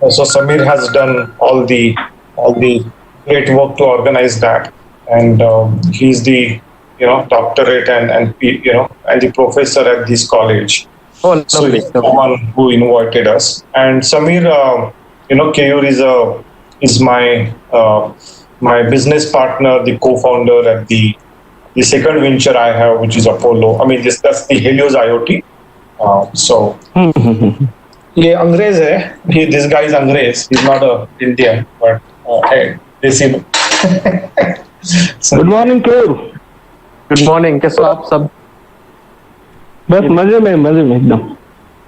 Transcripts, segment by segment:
So Samir has done all the great work to organize that, and he's the doctorate and the professor at this college. Oh, So lovely, he's the lovely. one who invited us. And Samir, Keyur is my business partner, the co-founder at the second venture I have, which is Apollo. I mean, that's the Helios IoT. So ये अंग्रेज है. This guy is अंग्रेज. He's not a Indian, but hey, desi लोग. So good morning Keyur. Good morning, कैसे हो आप सब? बस मजे में एकदम.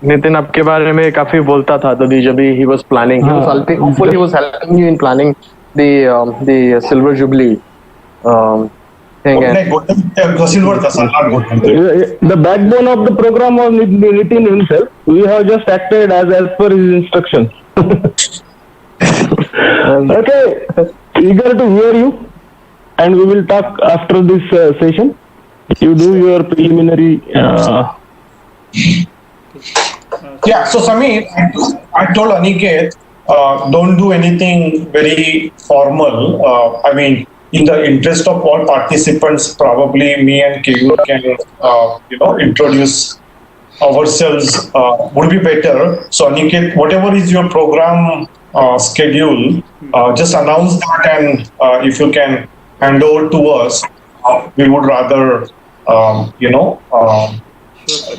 नितिन आपके बारे में काफी बोलता था तभी जब he was planning, he was helping, hopefully he was helping you in planning the silver jubilee thing. नहीं, गोल्डन सिल्वर था sir, not golden. The backbone of the program was Nitin himself. We have just acted as per his instructions. Okay, eager to hear you, and we will talk after this session. You do your preliminary. Yeah, so Samir, I told Aniket, don't do anything very formal. I mean, in the interest of all participants, probably me and Keyur can, introduce ourselves would be better. So Aniket, whatever is your program schedule, just announce that, and if you can hand over to us, we would rather,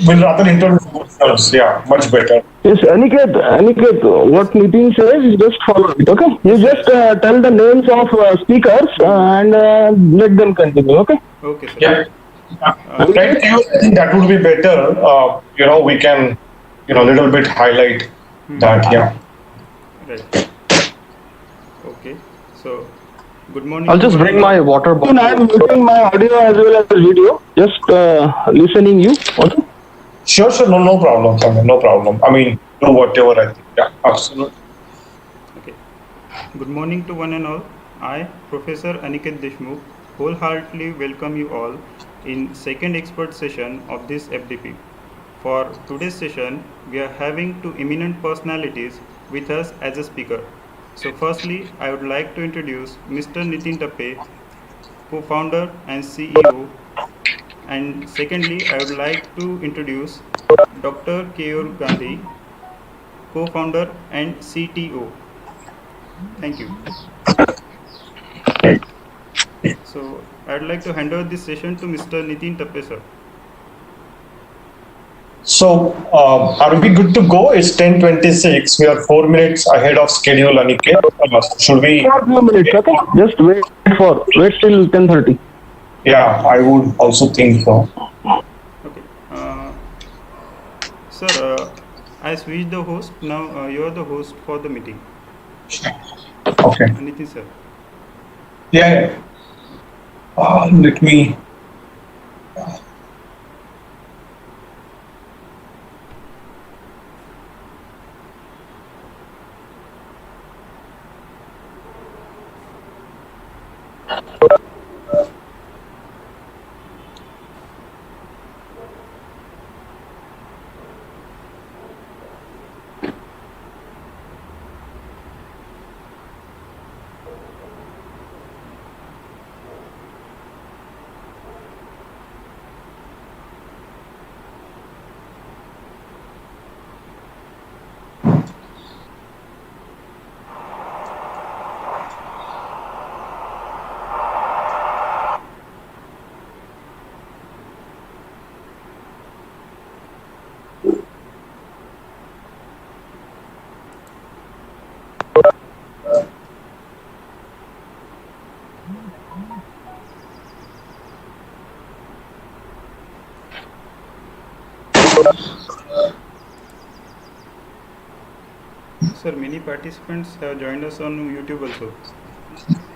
we'll rather introduce ourselves. Yeah, much better. Yes, Aniket, what Nitin says, just follow it, okay? You just tell the names of speakers and let them continue, okay? Okay, sir. Yeah. Right, I think that would be better. We can, little bit highlight that. Yeah. Right. Okay. So, good morning. I'll just bring my water bottle. I am muting my audio as well as video. Just listening you, okay? Sure. No problem, Samir. No problem. I mean, do whatever I think. Yeah, absolutely. Okay. Good morning to one and all. I, Professor Aniket Deshmukh, wholeheartedly welcome you all in second expert session of this FDP. For today's session, we are having two eminent personalities with us as a speaker. So firstly, I would like to introduce Mr. Nitin Tappe, co-founder and CEO. And secondly, I would like to introduce Dr. Keyur Gandhi, co-founder and CTO. Thank you. So I would like to hand over this session to Mr. Nitin Tappe, sir. So, are we good to go? It's 10:26. We are 4 minutes ahead of schedule, Aniket. Should we? 4 minutes, okay? Just wait till 10:30. Yeah, I would also think so. Okay. Sir, I switched the host. Now you are the host for the meeting. Okay. Nitin, sir. Yeah. Let me. Sir, many participants have joined us on YouTube also.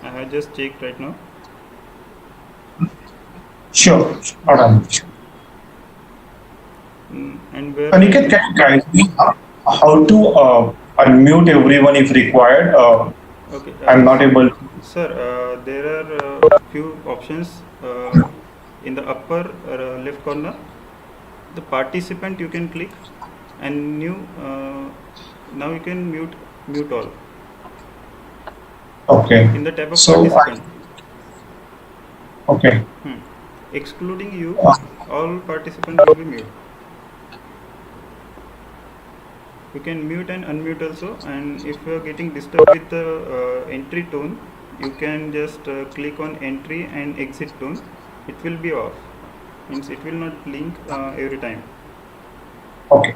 I have just checked right now. Sure. And where? Aniket, can you guide me how to unmute everyone if required? Okay. I'm not able to. Sir, there are few options in the upper left corner. The participant you can click, and new. Now you can mute mute all. Okay. In the tab of So participant. Okay. Excluding you, all participants will be mute. You can mute and unmute also, and if you are getting disturbed with the entry tone, you can just click on entry and exit tone. It will be off, means it will not blink every time. Okay.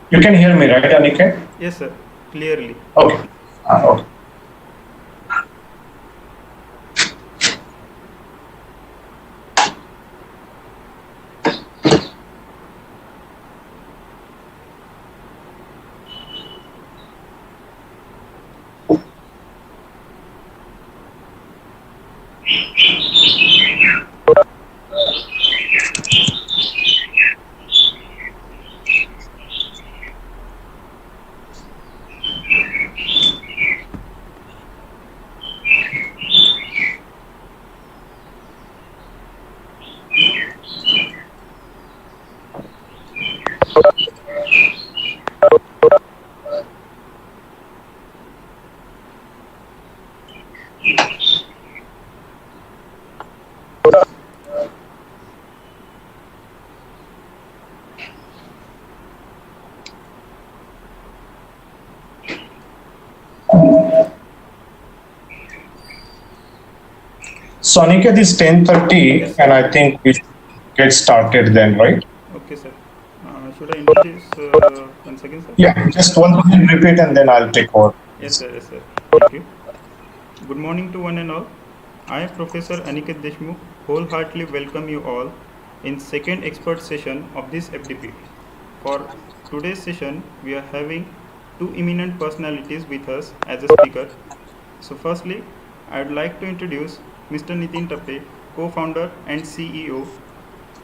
You can hear me, right, Aniket? Yes, sir. Clearly. Okay. Okay. So Aniket, is 10:30, Yes, and I think we should get started then, right? Okay, sir. Should I introduce once again, sir? Yeah, just one thing repeat and then I'll take over. Yes, sir. Yes, sir. Thank you. Good morning to one and all. I, Professor Aniket Deshmukh, wholeheartedly welcome you all in second expert session of this FDP. For today's session, we are having two eminent personalities with us as a speaker. So firstly, I would like to introduce Mr. Nitin Tappe, co-founder and CEO.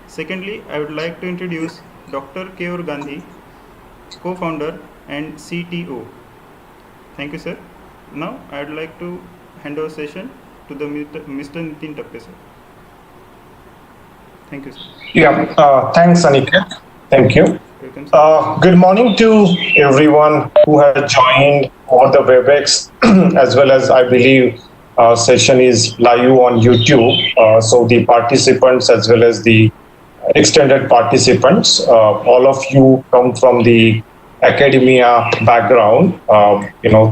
Secondly, I would like to introduce Dr. Keyur Gandhi, co-founder and CTO. Thank you, sir. Now, I would like to hand over session to the Mr. Nitin Tappe, sir. Thank you, sir. Yeah, thanks, Aniket. Thank you. Welcome, sir. Good morning to everyone who has joined over the WebEx, as well as I believe session is live on YouTube. So the participants as well as the extended participants, all of you come from the academia background.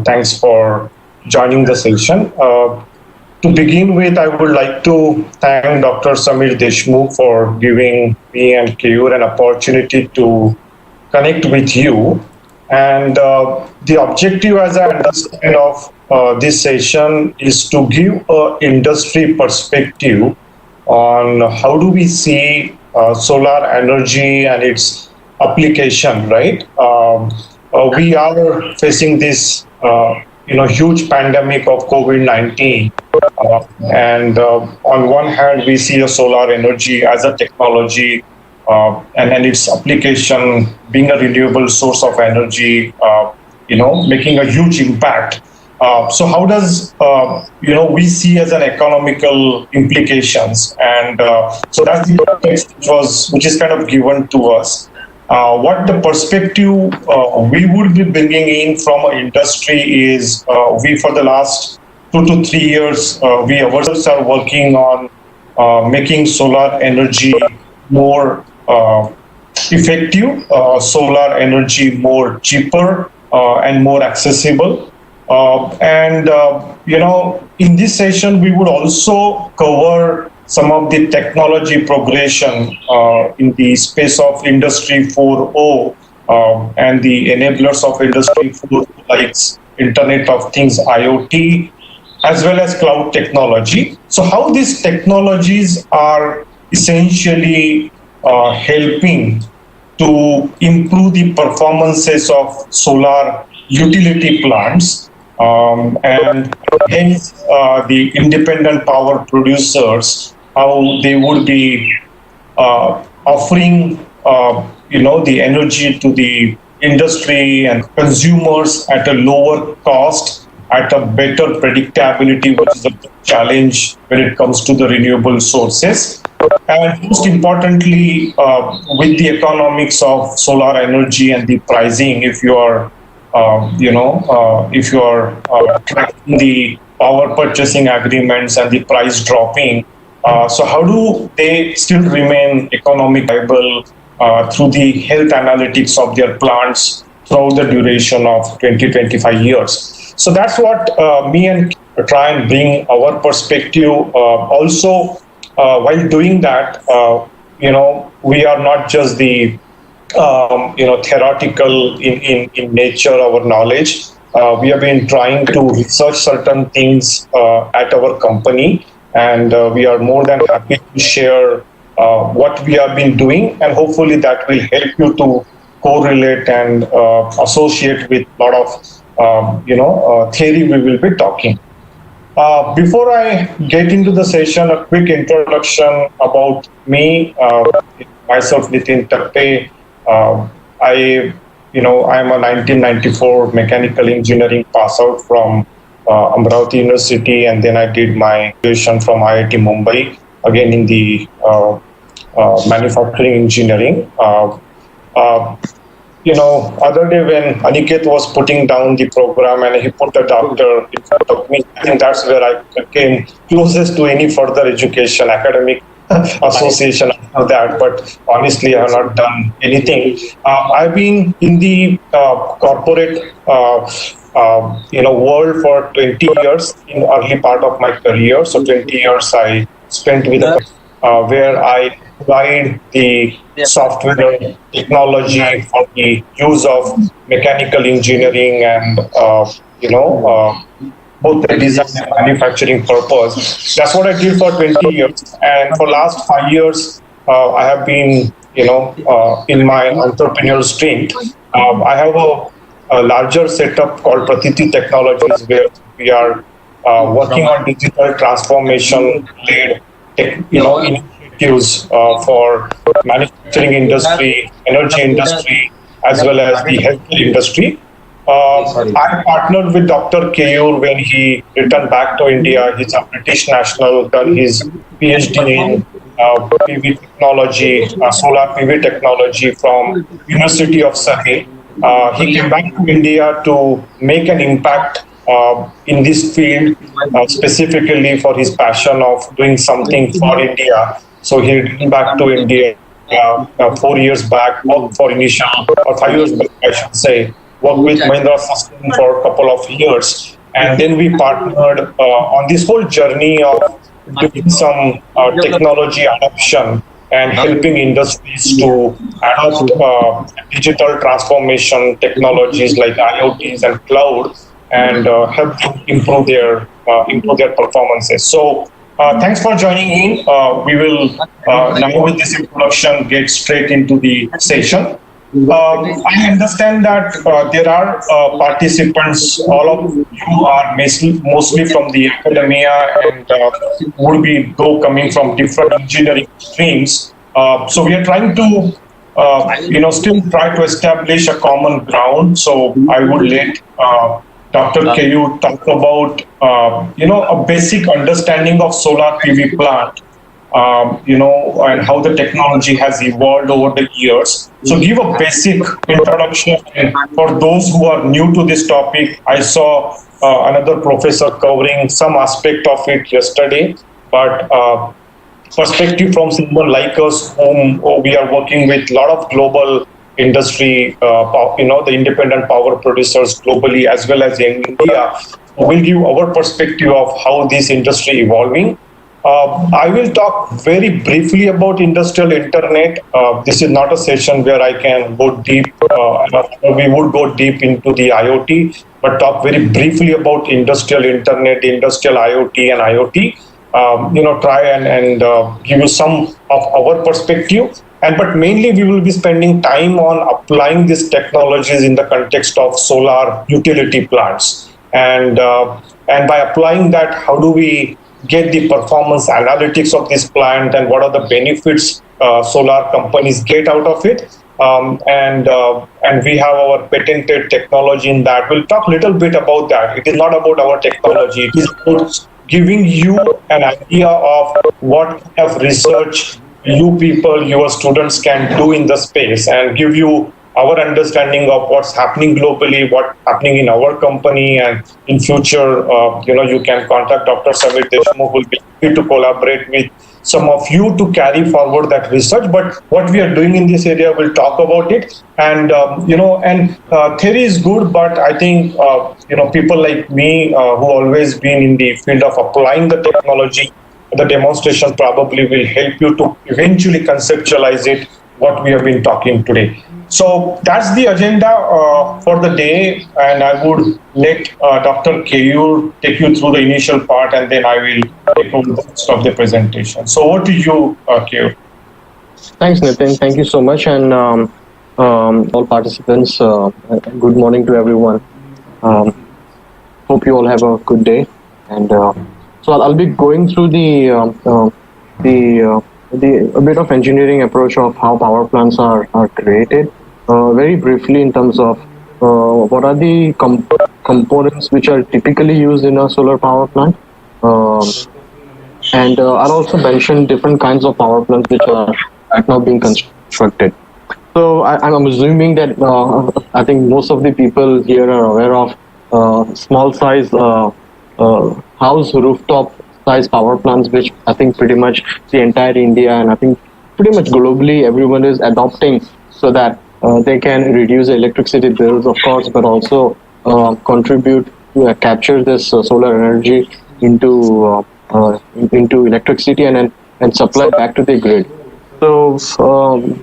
Thanks for joining the session. To begin with, I would like to thank Dr. Samir Deshmukh for giving me and Keyur an opportunity to connect with you. And the objective, as I understand, of this session is to give an industry perspective on how do we see solar energy and its application, right? We are facing this huge pandemic of COVID-19, and on one hand we see a solar energy as a technology, and its application being a renewable source of energy, making a huge impact. So how does we see as an economical implications, and so that's the context which is kind of given to us. What the perspective we would be bringing in from an industry is, we for the last 2 to 3 years we ourselves are working on making solar energy more effective, solar energy more cheaper and more accessible. In this session, we would also cover some of the technology progression in the space of Industry 4.0 and the enablers of Industry 4.0, like Internet of Things, IoT, as well as cloud technology. So how these technologies are essentially helping to improve the performances of solar utility plants, and hence the independent power producers, how they would be offering the energy to the industry and consumers at a lower cost, at a better predictability, which is a big challenge when it comes to the renewable sources. And most importantly, with the economics of solar energy and the pricing, if you are, if you are tracking the power purchasing agreements and the price dropping, so how do they still remain economic viable through the health analytics of their plants throughout the duration of 20-25 years? So that's what me and try and bring our perspective. Also, while doing that, we are not just the theoretical in nature, our knowledge. We have been trying to research certain things at our company, and we are more than happy to share what we have been doing, and hopefully that will help you to correlate and associate with a lot of theory we will be talking. Before I get into the session, a quick introduction about me. Myself, Nitin Tappe. I am a 1994 mechanical engineering pass out from Amravati University, and then I did my graduation from IIT Mumbai, again in the manufacturing engineering. Other day when Aniket was putting down the program and he put a doctor in front of me, I think that's where I came closest to any further education, academic association of that. But honestly, I have not done anything. I've been in the corporate world for 20 years in early part of my career. So 20 years I spent with where I applied the software technology for the use of mechanical engineering and both the design and manufacturing purpose. That's what I did for 20 years, and for last 5 years I have been in my entrepreneurial stint. I have a larger setup called Pratiti Technologies, where we are working on digital transformation led initiatives for manufacturing industry, energy industry, as well as the healthcare industry. I partnered with Dr. Keyur when he returned back to India. He's a British national, done his PhD in PV technology, solar PV technology from University of Surrey. He came back to India to make an impact in this field, specifically for his passion of doing something for India. So he came back to India 4 years back, worked for initial, or 5 years back, I should say, worked with Mahindra System for a couple of years. And then we partnered on this whole journey of doing some technology adoption and helping industries to adopt digital transformation technologies like IoTs and cloud, and help to improve their performances. So thanks for joining in. We will now, with this introduction, get straight into the session. I understand that there are participants, all of you are mostly from the academia and would be though coming from different engineering streams. So we are trying to, still try to establish a common ground. So I would let Dr. Keyur talk about, a basic understanding of solar PV plant. And how the technology has evolved over the years. So give a basic introduction. And for those who are new to this topic, I saw another professor covering some aspect of it yesterday, but perspective from someone like us, whom we are working with a lot of global industry, the independent power producers globally as well as in India, will give our perspective of how this industry evolving. I will talk very briefly about industrial internet. This is not a session where I can go deep. We would go deep into the IoT, but talk very briefly about industrial internet, industrial IoT and IoT. Try and give you some of our perspective. But mainly we will be spending time on applying these technologies in the context of solar utility plants. And by applying that, how do we get the performance analytics of this plant and what are the benefits solar companies get out of it, and we have our patented technology in that. We'll talk a little bit about that. It is not about our technology. It is about giving you an idea of what kind of research you people, your students can do in the space, and give you our understanding of what's happening globally, what's happening in our company, and in future, you can contact Dr. Samir Deshmukh, who will be happy to collaborate with some of you to carry forward that research. But what we are doing in this area, we'll talk about it. And theory is good, but I think people like me who always been in the field of applying the technology, the demonstration probably will help you to eventually conceptualize it, what we have been talking today. So that's the agenda for the day, and I would let Dr. Keyur take you through the initial part, and then I will take over the rest of the presentation. So over to you, Keyur. Thanks, Nitin. Thank you so much, and all participants. Good morning to everyone. Hope you all have a good day. And so I'll be going through the a bit of engineering approach of how power plants are created, very briefly in terms of what are the components which are typically used in a solar power plant, and I'll also mention different kinds of power plants which are right now being constructed. So I'm assuming that I think most of the people here are aware of small size house rooftop size power plants, which I think pretty much the entire India and I think pretty much globally everyone is adopting, so that they can reduce electricity bills, of course, but also contribute to capture this solar energy into electricity and supply back to the grid. So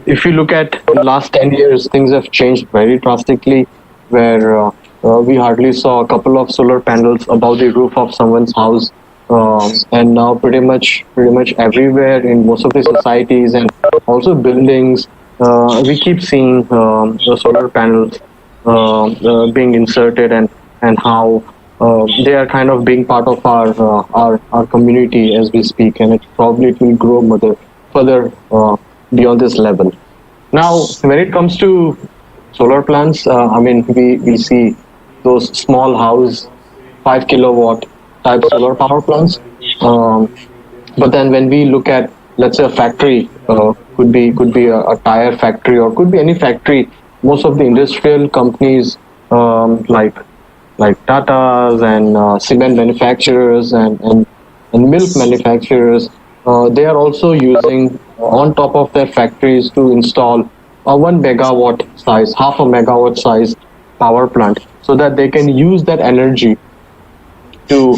if you look at the last 10 years, things have changed very drastically, where we hardly saw a couple of solar panels above the roof of someone's house. And now pretty much everywhere in most of the societies and also buildings, we keep seeing the solar panels being inserted, and how they are kind of being part of our community as we speak, and it will grow further beyond this level. Now, when it comes to solar plants, I mean, we see those small house 5 kilowatt type solar power plants. But then when we look at, let's say, a factory, could be a tire factory or could be any factory. Most of the industrial companies like Tata's and cement manufacturers and milk manufacturers, they are also using on top of their factories to install a 1 megawatt size, half a megawatt size power plant, so that they can use that energy to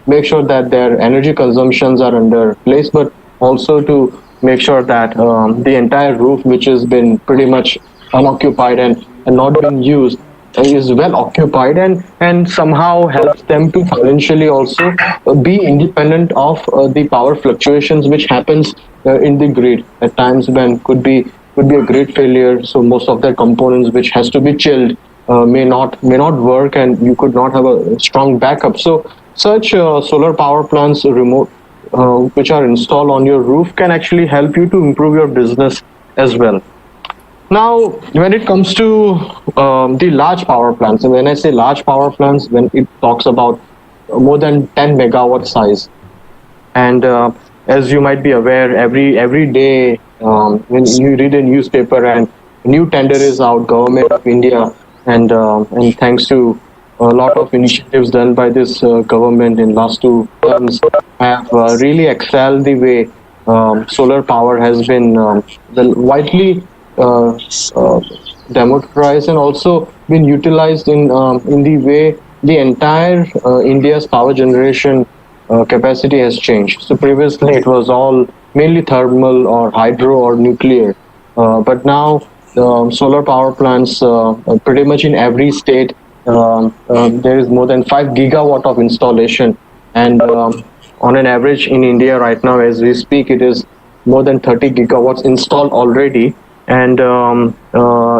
make sure that their energy consumptions are under place, but also to make sure that the entire roof, which has been pretty much unoccupied and not being used, is well occupied, and somehow helps them to financially also be independent of the power fluctuations which happens in the grid at times, when could be a grid failure. So most of their components which has to be chilled may not work, and you could not have a strong backup. So such solar power plants which are installed on your roof can actually help you to improve your business as well. Now, when it comes to the large power plants, and when I say large power plants, when it talks about more than 10 megawatt size, and as you might be aware, every day when you read a newspaper and a new tender is out, Government of India, and thanks to a lot of initiatives done by this government in last 2 terms, have really excelled the way solar power has been widely democratized and also been utilized in the way the entire India's power generation capacity has changed. So previously it was all mainly thermal or hydro or nuclear, but now solar power plants pretty much in every state. There is more than 5 gigawatt of installation, and on an average in India right now as we speak, it is more than 30 gigawatts installed already. And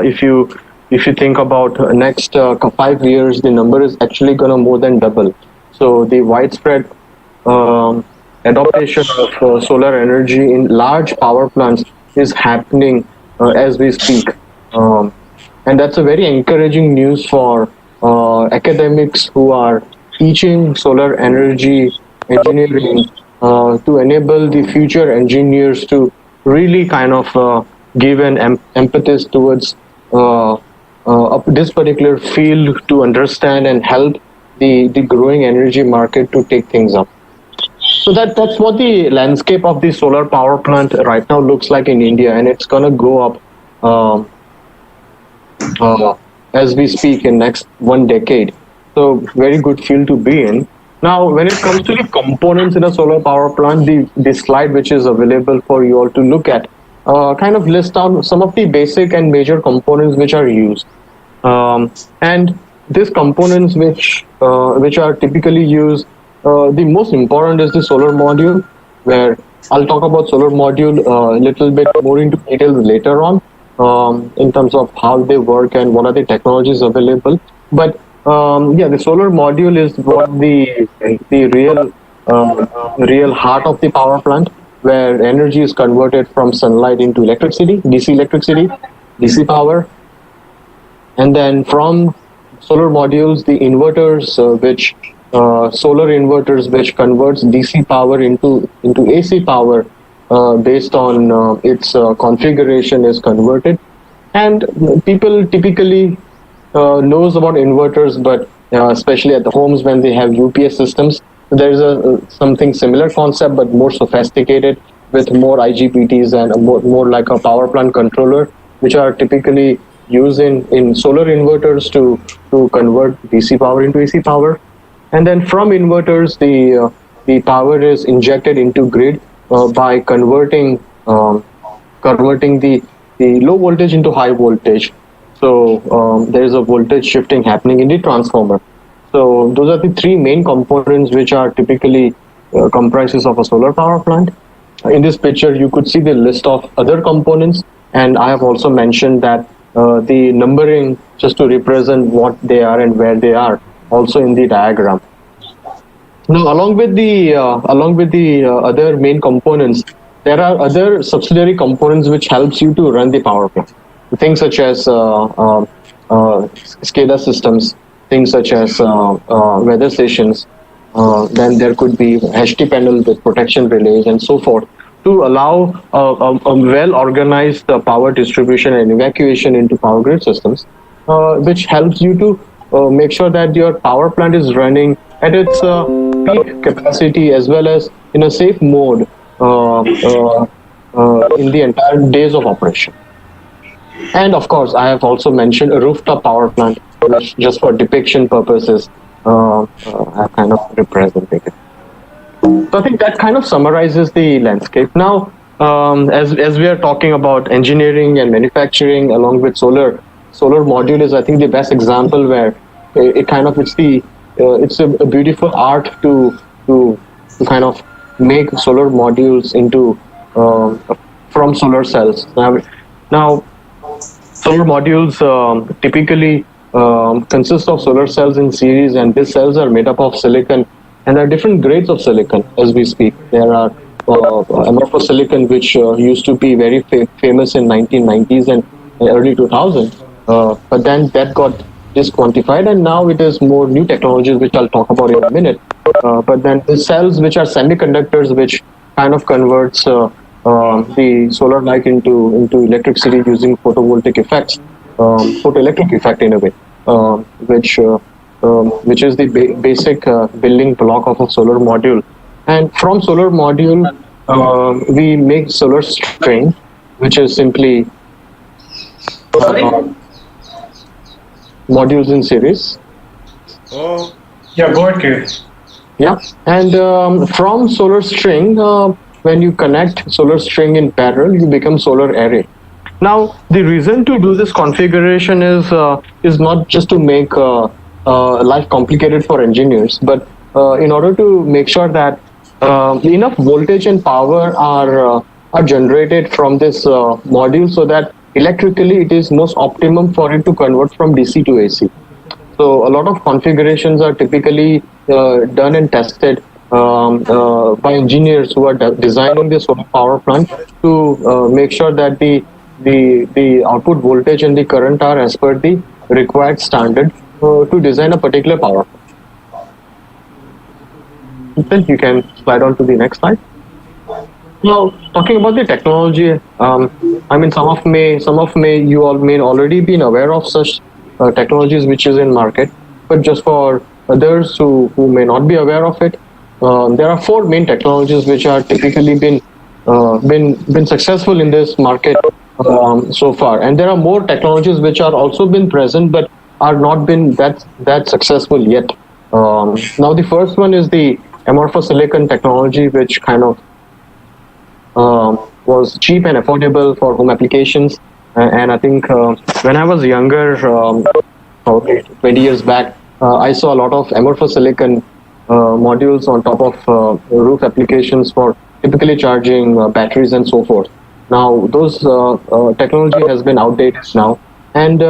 if you think about next 5 years, the number is actually going to more than double. So the widespread adaptation of solar energy in large power plants is happening as we speak. Um, and that's a very encouraging news for academics who are teaching solar energy engineering to enable the future engineers to really kind of give an emphasis towards this particular field to understand and help the growing energy market to take things up. So that's what the landscape of the solar power plant right now looks like in India, and it's gonna go up um, as we speak in next 1 decade. So very good field to be in. Now, when it comes to the components in a solar power plant, the slide which is available for you all to look at kind of lists down some of the basic and major components which are used. And these components which are typically used, the most important is the solar module, where I'll talk about solar module a little bit more into details later on in terms of how they work and what are the technologies available. But yeah, the solar module is what the real heart of the power plant, where energy is converted from sunlight into electricity, DC power, and then from solar modules, the inverters, which solar inverters, which converts DC power into AC power based on its configuration, is converted. And people typically knows about inverters, but especially at the homes when they have UPS systems, there is something similar concept, but more sophisticated with more IGBTs and more like a power plant controller, which are typically used in solar inverters to convert DC power into AC power. And then from inverters, the power is injected into grid by converting the low voltage into high voltage. So there is a voltage shifting happening in the transformer. So those are the three main components which are typically comprises of a solar power plant. In this picture, you could see the list of other components, and I have also mentioned that the numbering just to represent what they are and where they are, also in the diagram. Now, along with the other main components, there are other subsidiary components which helps you to run the power plant. Things such as SCADA systems, things such as weather stations. Then there could be HT panel with protection relays and so forth, to allow a well-organized power distribution and evacuation into power grid systems, which helps you to make sure that your power plant is running at its peak capacity as well as in a safe mode in the entire days of operation. And of course, I have also mentioned a rooftop power plant, which just for depiction purposes have kind of represented it. So I think that kind of summarizes the landscape. Now, as we are talking about engineering and manufacturing along with solar module is, I think, the best example where it's a beautiful art to kind of make solar modules into from solar cells. Now solar modules typically consist of solar cells in series, and these cells are made up of silicon. And there are different grades of silicon as we speak. There are amorphous silicon, which used to be very famous in 1990s and early 2000s. But then that got disquantified, and now it is more new technologies, which I'll talk about in a minute. But then the cells, which are semiconductors, which kind of converts the solar light into electricity using photovoltaic effects, photoelectric effect in a way, which is the basic building block of a solar module. And from solar module, we make solar string, which is simply modules in series. Oh, yeah, go ahead, Keith. Yeah, and from solar string, when you connect solar string in parallel, you become solar array. Now, the reason to do this configuration is not just to make life complicated for engineers, but in order to make sure that enough voltage and power are generated from this module, so that electrically it is most optimum for it to convert from DC to AC. So a lot of configurations are typically done and tested by engineers who are designing the solar power plant to make sure that the output voltage and the current are as per the required standard to design a particular power plant. Then you can slide on to the next slide. Now, talking about the technology, I mean, some of you all may already been aware of such technologies which is in market, but just for others who may not be aware of it, there are four main technologies which are typically been successful in this market so far, and there are more technologies which are also been present but are not been that successful yet. Now, the first one is the amorphous silicon technology, which kind of was cheap and affordable for home applications. And I think when I was younger, probably 20 years back, I saw a lot of amorphous silicon modules on top of roof applications for typically charging batteries and so forth. Now, those technology has been outdated now, and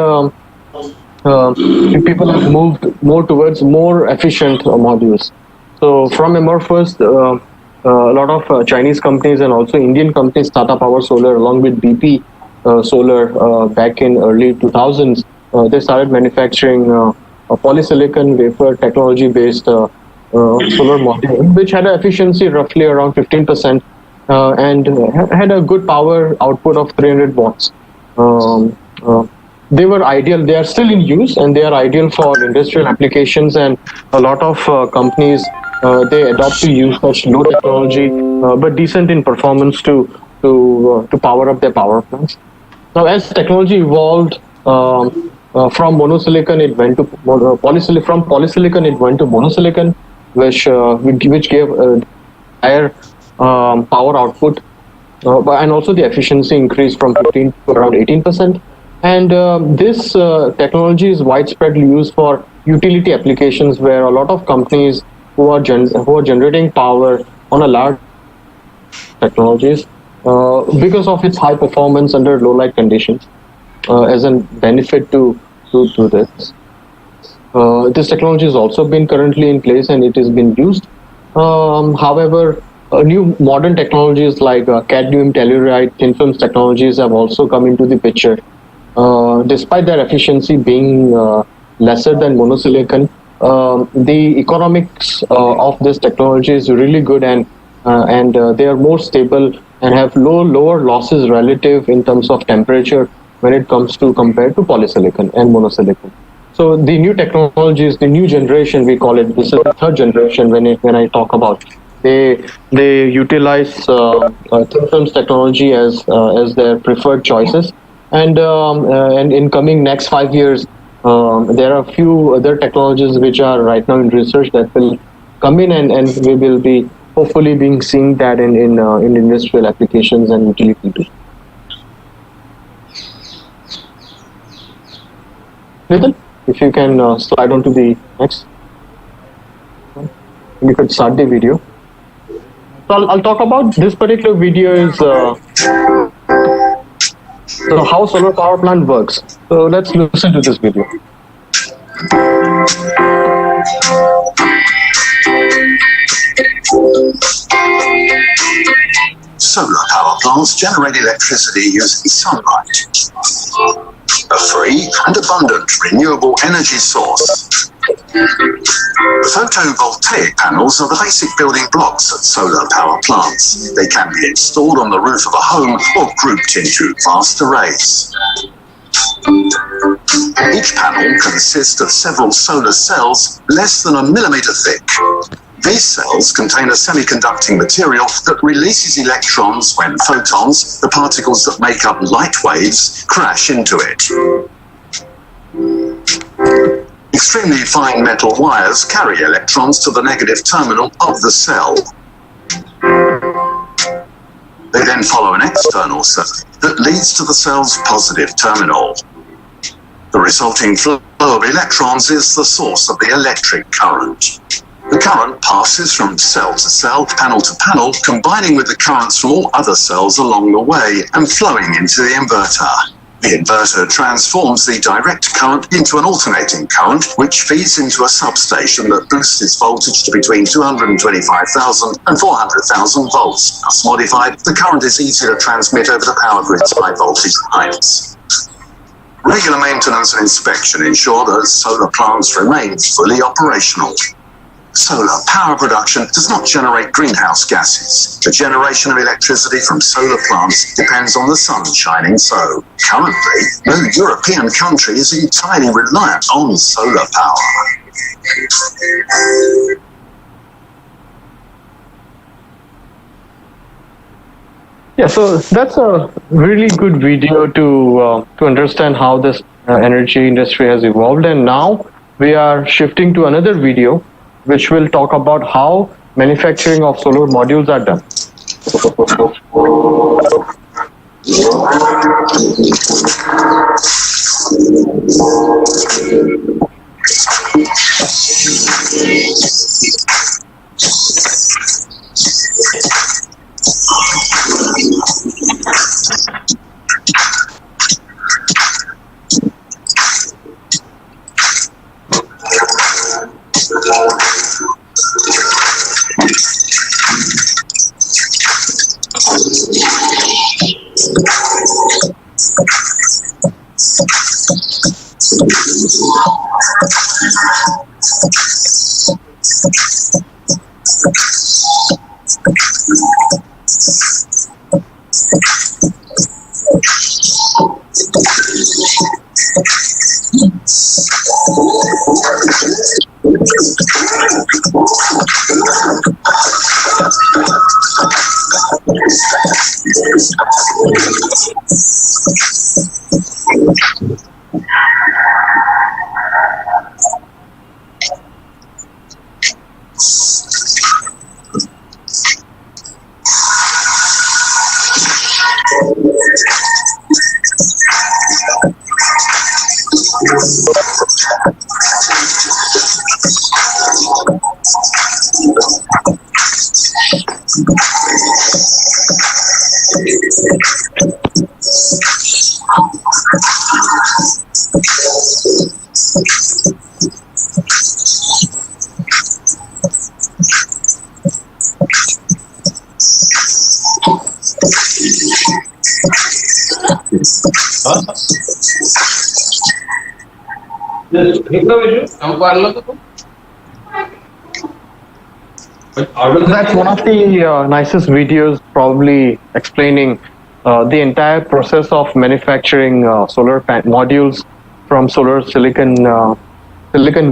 people have moved more towards more efficient modules. So from amorphous, a lot of Chinese companies and also Indian companies, Tata Power Solar, along with BP Solar, back in early 2000s, they started manufacturing a polysilicon wafer technology-based solar module, which had an efficiency roughly around 15% and had a good power output of 300 watts. They were ideal. They are still in use, and they are ideal for industrial applications. And a lot of companies they adopt to use such low technology but decent in performance to power up their power plants. Now, as technology evolved from monosilicon, it went to polysilicon. From polysilicon, it went to monosilicon, which gave higher power output, and also the efficiency increased from 15 to around 18%. And this technology is widespread used for utility applications, where a lot of companies who are generating power on a large technologies because of its high performance under low light conditions, as a benefit to this. This technology has also been currently in place and it has been used. However, new modern technologies like cadmium telluride, thin films technologies have also come into the picture. Despite their efficiency being lesser than monosilicon, the economics of this technology is really good, and they are more stable and have lower losses relative in terms of temperature when it comes to compared to polysilicon and monosilicon. So the new technologies, the new generation, we call it, this is the third generation when I talk about, they utilize thin films technology as their preferred choices. And in coming next 5 years, there are a few other technologies which are right now in research that will come in, and we will be hopefully being seeing that in industrial applications and utility too. Nathan, if you can slide on to the next. We could start the video. So I'll talk about this particular video is so how solar power plant works. So let's listen to this video. Solar power plants generate electricity using sunlight, a free and abundant renewable energy source. Photovoltaic panels are the basic building blocks at solar power plants. They can be installed on the roof of a home or grouped into vast arrays. Each panel consists of several solar cells less than a millimeter thick. These cells contain a semiconducting material that releases electrons when photons, the particles that make up light waves, crash into it. Extremely fine metal wires carry electrons to the negative terminal of the cell. They then follow an external circuit that leads to the cell's positive terminal. The resulting flow of electrons is the source of the electric current. The current passes from cell to cell, panel to panel, combining with the currents from all other cells along the way and flowing into the inverter. The inverter transforms the direct current into an alternating current, which feeds into a substation that boosts its voltage to between 225,000 and 400,000 volts. Thus modified, the current is easy to transmit over the power grid's high voltage lines. Regular maintenance and inspection ensure that solar plants remain fully operational. Solar power production does not generate greenhouse gases. The generation of electricity from solar plants depends on the sun shining, so currently, no European country is entirely reliant on solar power. Yeah, so that's a really good video to understand how this energy industry has evolved. And now we are shifting to another video, which will talk about how manufacturing of solar modules are done. That's one of the nicest videos, probably explaining the entire process of manufacturing solar modules from solar silicon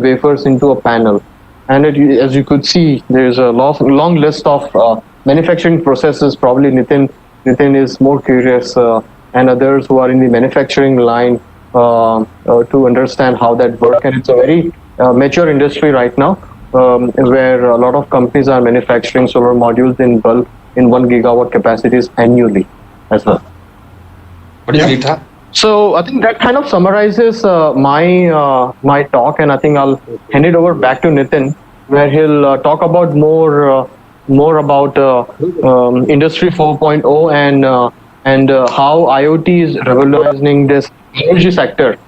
wafers into a panel. And as you could see, there's a long list of manufacturing processes. Probably Nitin is more curious, and others who are in the manufacturing line to understand how that works. And it's a very mature industry right now, where a lot of companies are manufacturing solar modules in bulk in 1 gigawatt capacities annually as well. What is it? So I think that kind of summarizes my talk, and I think I'll hand it over back to Nitin, where he'll talk about more about Industry 4.0 and how IoT is revolutionizing this energy sector,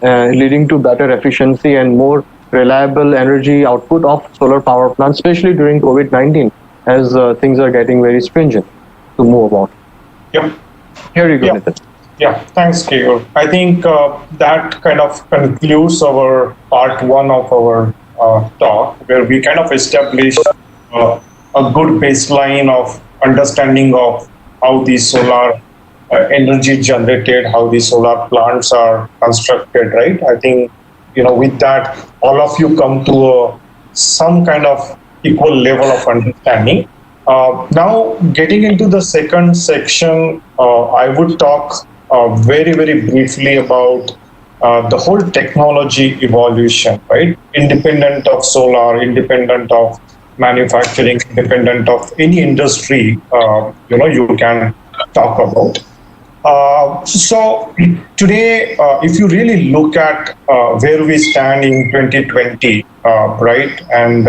leading to better efficiency and more reliable energy output of solar power plants, especially during COVID-19, as things are getting very stringent to move about. Yep. Here you go, Nitin. Yeah, thanks, Keyur. I think that kind of concludes our part one of our talk, where we kind of established a good baseline of understanding of how the solar energy generated, how the solar plants are constructed, right? I think, with that, all of you come to some kind of equal level of understanding. Now, getting into the second section, I would talk very, very briefly about the whole technology evolution, right? Independent of solar, independent of manufacturing, independent of any industry, you can talk about. So today, if you really look at where we stand in 2020, right, and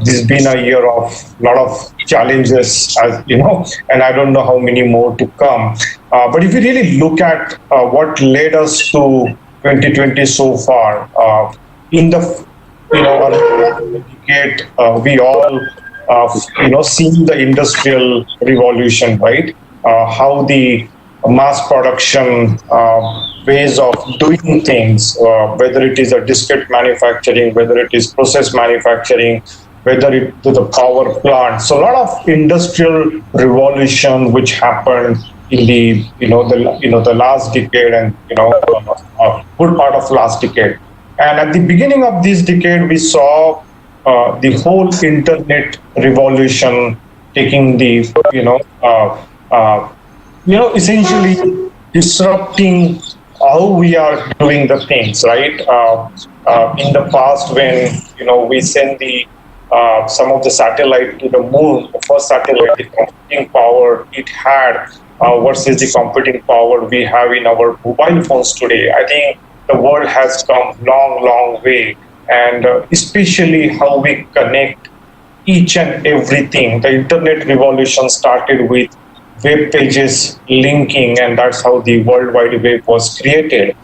This has been a year of a lot of challenges, as you know, and I don't know how many more to come. But if you really look at what led us to 2020 so far, in the early decade, we all seen the industrial revolution, right? How the mass production ways of doing things, whether it is a discrete manufacturing, whether it is process manufacturing, whether it is the power plant. So a lot of industrial revolution which happened in the last decade and a good part of last decade. And at the beginning of this decade, we saw the whole internet revolution taking the essentially disrupting how we are doing the things, right? In the past, when we send the some of the satellite to the moon, the first satellite, the computing power it had versus the computing power we have in our mobile phones today, I think the world has come long way, and especially how we connect each and everything. The internet revolution started with web pages linking, and that's how the World Wide Web was created,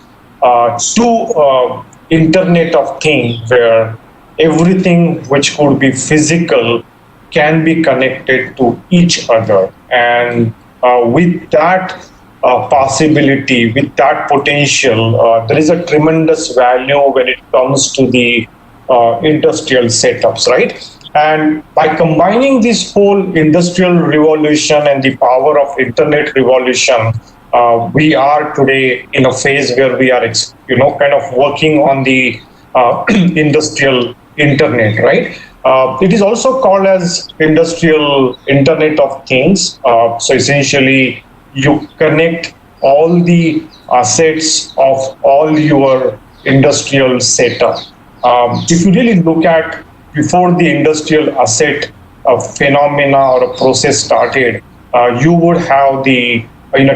to Internet of Things, where everything which could be physical can be connected to each other. And with that possibility, with that potential, there is a tremendous value when it comes to the industrial setups, right? And by combining this whole industrial revolution and the power of internet revolution, we are today in a phase where we are, kind of working on the industrial internet, right? It is also called as industrial Internet of Things. So essentially, you connect all the assets of all your industrial setup. If you really look at before the industrial asset phenomena or a process started, you would have the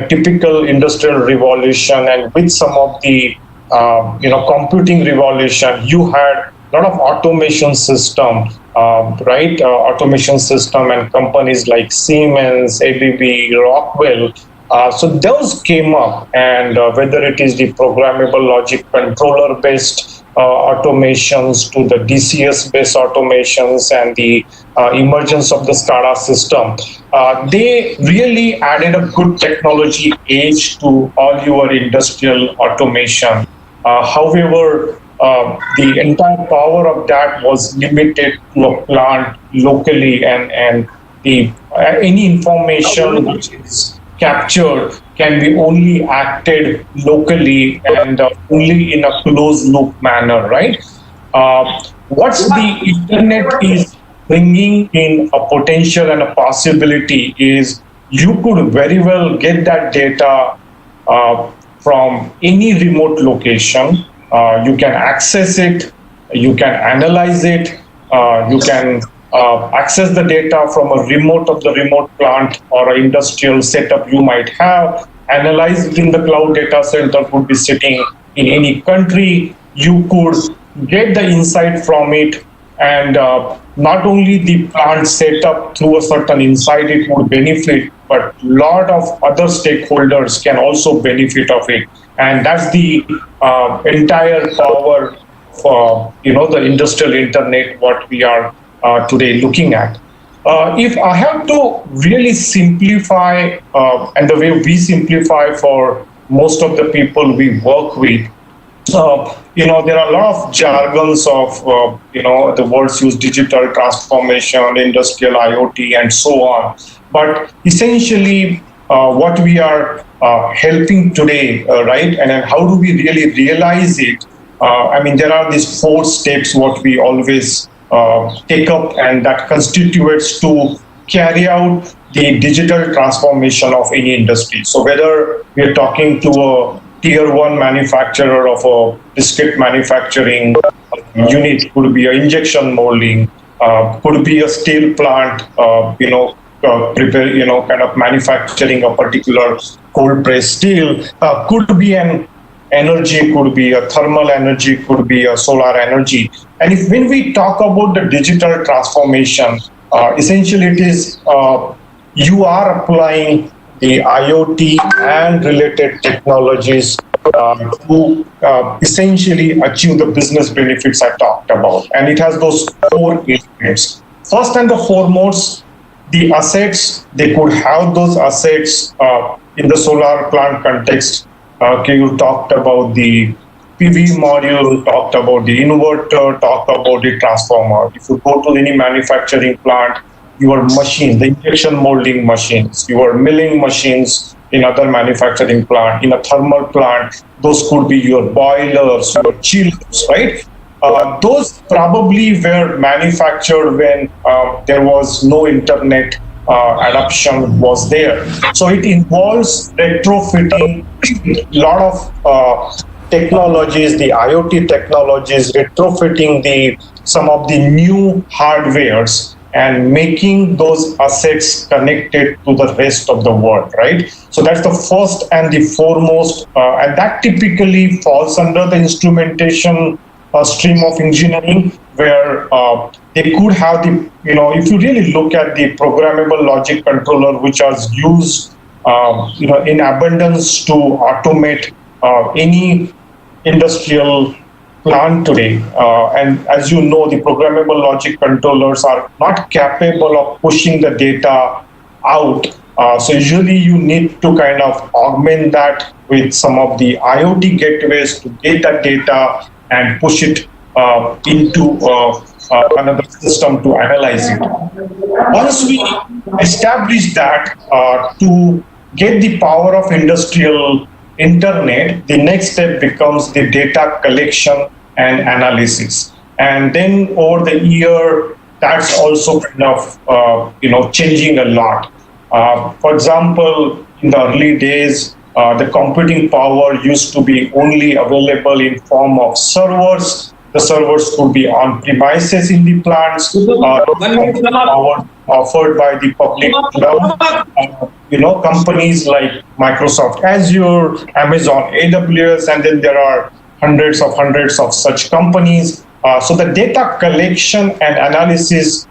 typical industrial revolution, and with some of the computing revolution, you had a lot of automation system, right? Automation system and companies like Siemens, ABB, Rockwell. So those came up, and whether it is the programmable logic controller based automations to the DCS-based automations and the emergence of the SCADA system, they really added a good technology edge to all your industrial automation. However, the entire power of that was limited to a plant locally, and the any information which is captured can be only acted locally and only in a closed loop manner, right? What's the internet is bringing in a potential and a possibility is you could very well get that data from any remote location. You can access it, you can analyze it, you can access the data from a remote of the remote plant or an industrial setup you might have, analyze it in the cloud data center, could be sitting in any country. You could get the insight from it, and not only the plant setup through a certain insight it would benefit, but a lot of other stakeholders can also benefit of it. And that's the entire power for the industrial internet what we are today looking at. If I have to really simplify, and the way we simplify for most of the people we work with, there are a lot of jargons of the words used: digital transformation, industrial IoT, and so on. But essentially, what we are helping today, right? And then how do we really realize it? There are these 4 steps what we always take up, and that constitutes to carry out the digital transformation of any industry. So whether we're talking to a tier 1 manufacturer of a discrete manufacturing unit, could be an injection molding, could be a steel plant, prepare, kind of manufacturing a particular cold pressed steel, could be an energy could be a thermal energy, could be a solar energy. And if when we talk about the digital transformation, essentially it is you are applying the IoT and related technologies to essentially achieve the business benefits I talked about. And it has those four elements. First and the foremost, the assets, they could have those assets in the solar plant context. You talked about the PV module, talked about the inverter, talked about the transformer. If you go to any manufacturing plant, your machine, the injection molding machines, your milling machines in other manufacturing plant, in a thermal plant, those could be your boilers, your chillers, right? Those probably were manufactured when there was no internet adoption was there. So it involves retrofitting a lot of technologies, the IoT technologies, retrofitting some of the new hardwares and making those assets connected to the rest of the world, right? So that's the first and the foremost, and that typically falls under the instrumentation stream of engineering, where they could have if you really look at the programmable logic controller, which is used, in abundance to automate any industrial plant today. And as you know, the programmable logic controllers are not capable of pushing the data out. So usually you need to kind of augment that with some of the IoT gateways to get that data and push it into another system to analyze it. Once we establish that, to get the power of industrial internet, the next step becomes the data collection and analysis. And then over the year, that's also kind of changing a lot. For example, in the early days, the computing power used to be only available in form of servers. The servers could be on premises in the plants, power offered by the public cloud. Companies like Microsoft Azure, Amazon AWS, and then there are hundreds of such companies. So the data collection and analysis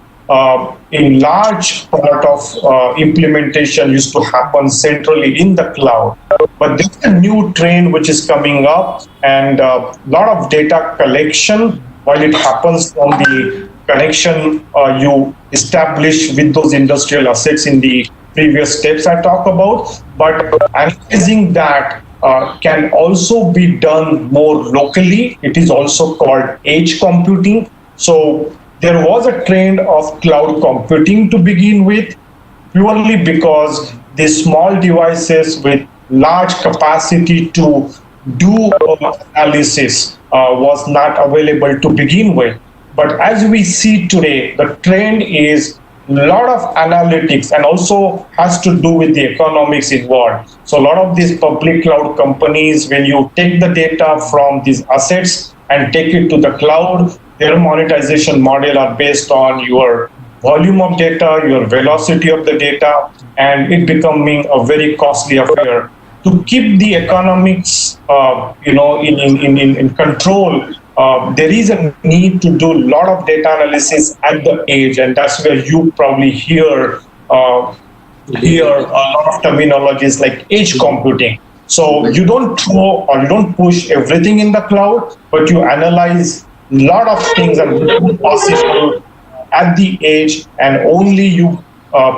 in large part of implementation used to happen centrally in the cloud. But there's a new trend which is coming up, and a lot of data collection, while it happens from the connection you establish with those industrial assets in the previous steps I talk about, but analyzing that can also be done more locally. It is also called edge computing. So there was a trend of cloud computing to begin with, purely because these small devices with large capacity to do analysis was not available to begin with. But as we see today, the trend is a lot of analytics, and also has to do with the economics involved. So a lot of these public cloud companies, when you take the data from these assets and take it to the cloud, their monetization model are based on your volume of data, your velocity of the data, and it becoming a very costly affair. To keep the economics in control, there is a need to do a lot of data analysis at the edge, and that's where you probably hear a lot of terminologies like edge computing. So you don't throw or you don't push everything in the cloud, but you analyze a lot of things and possible at the edge, and only you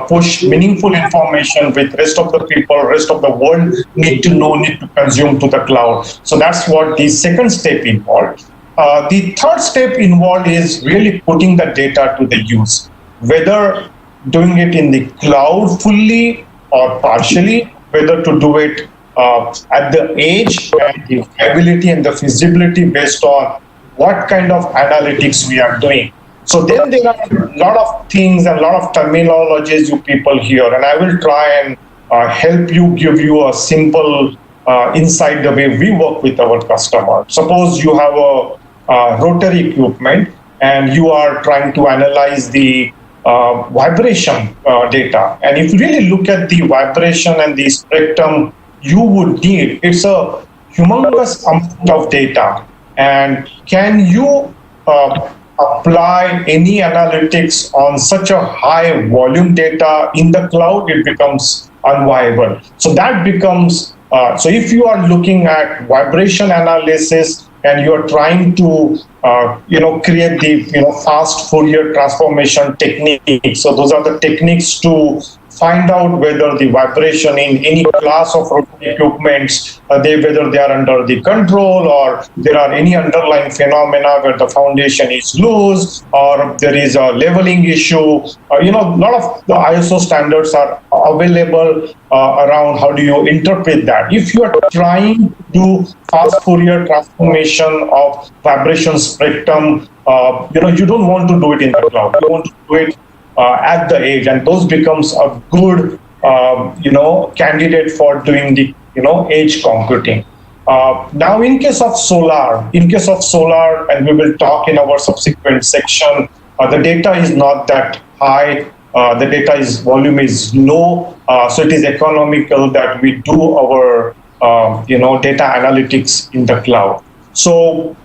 push meaningful information with rest of the people, rest of the world need to know, need to consume to the cloud. So that's what the second step involved. The third step involved is really putting the data to the use, whether doing it in the cloud fully or partially, whether to do it at the edge, and the ability and the feasibility based on what kind of analytics we are doing. So then there are a lot of things and a lot of terminologies you people hear, and I will try and help you, give you a simple insight the way we work with our customer. Suppose you have a rotary equipment and you are trying to analyze the vibration data. And if you really look at the vibration and the spectrum you would need, it's a humongous amount of data. And can you apply any analytics on such a high volume data in the cloud? It becomes unviable. So that becomes, so if you are looking at vibration analysis and you are trying to create the fast Fourier transformation techniques. So those are the techniques to find out whether the vibration in any class of equipments, whether they are under the control or there are any underlying phenomena where the foundation is loose or there is a leveling issue. A lot of the ISO standards are available around how do you interpret that. If you are trying to do fast Fourier transformation of vibration spectrum, you don't want to do it in the cloud. You want to do it at the edge, and those becomes a good candidate for doing the edge computing. Now in case of solar, and we will talk in our subsequent section, the data is not that high, the data volume is low, so it is economical that we do our data analytics in the cloud. So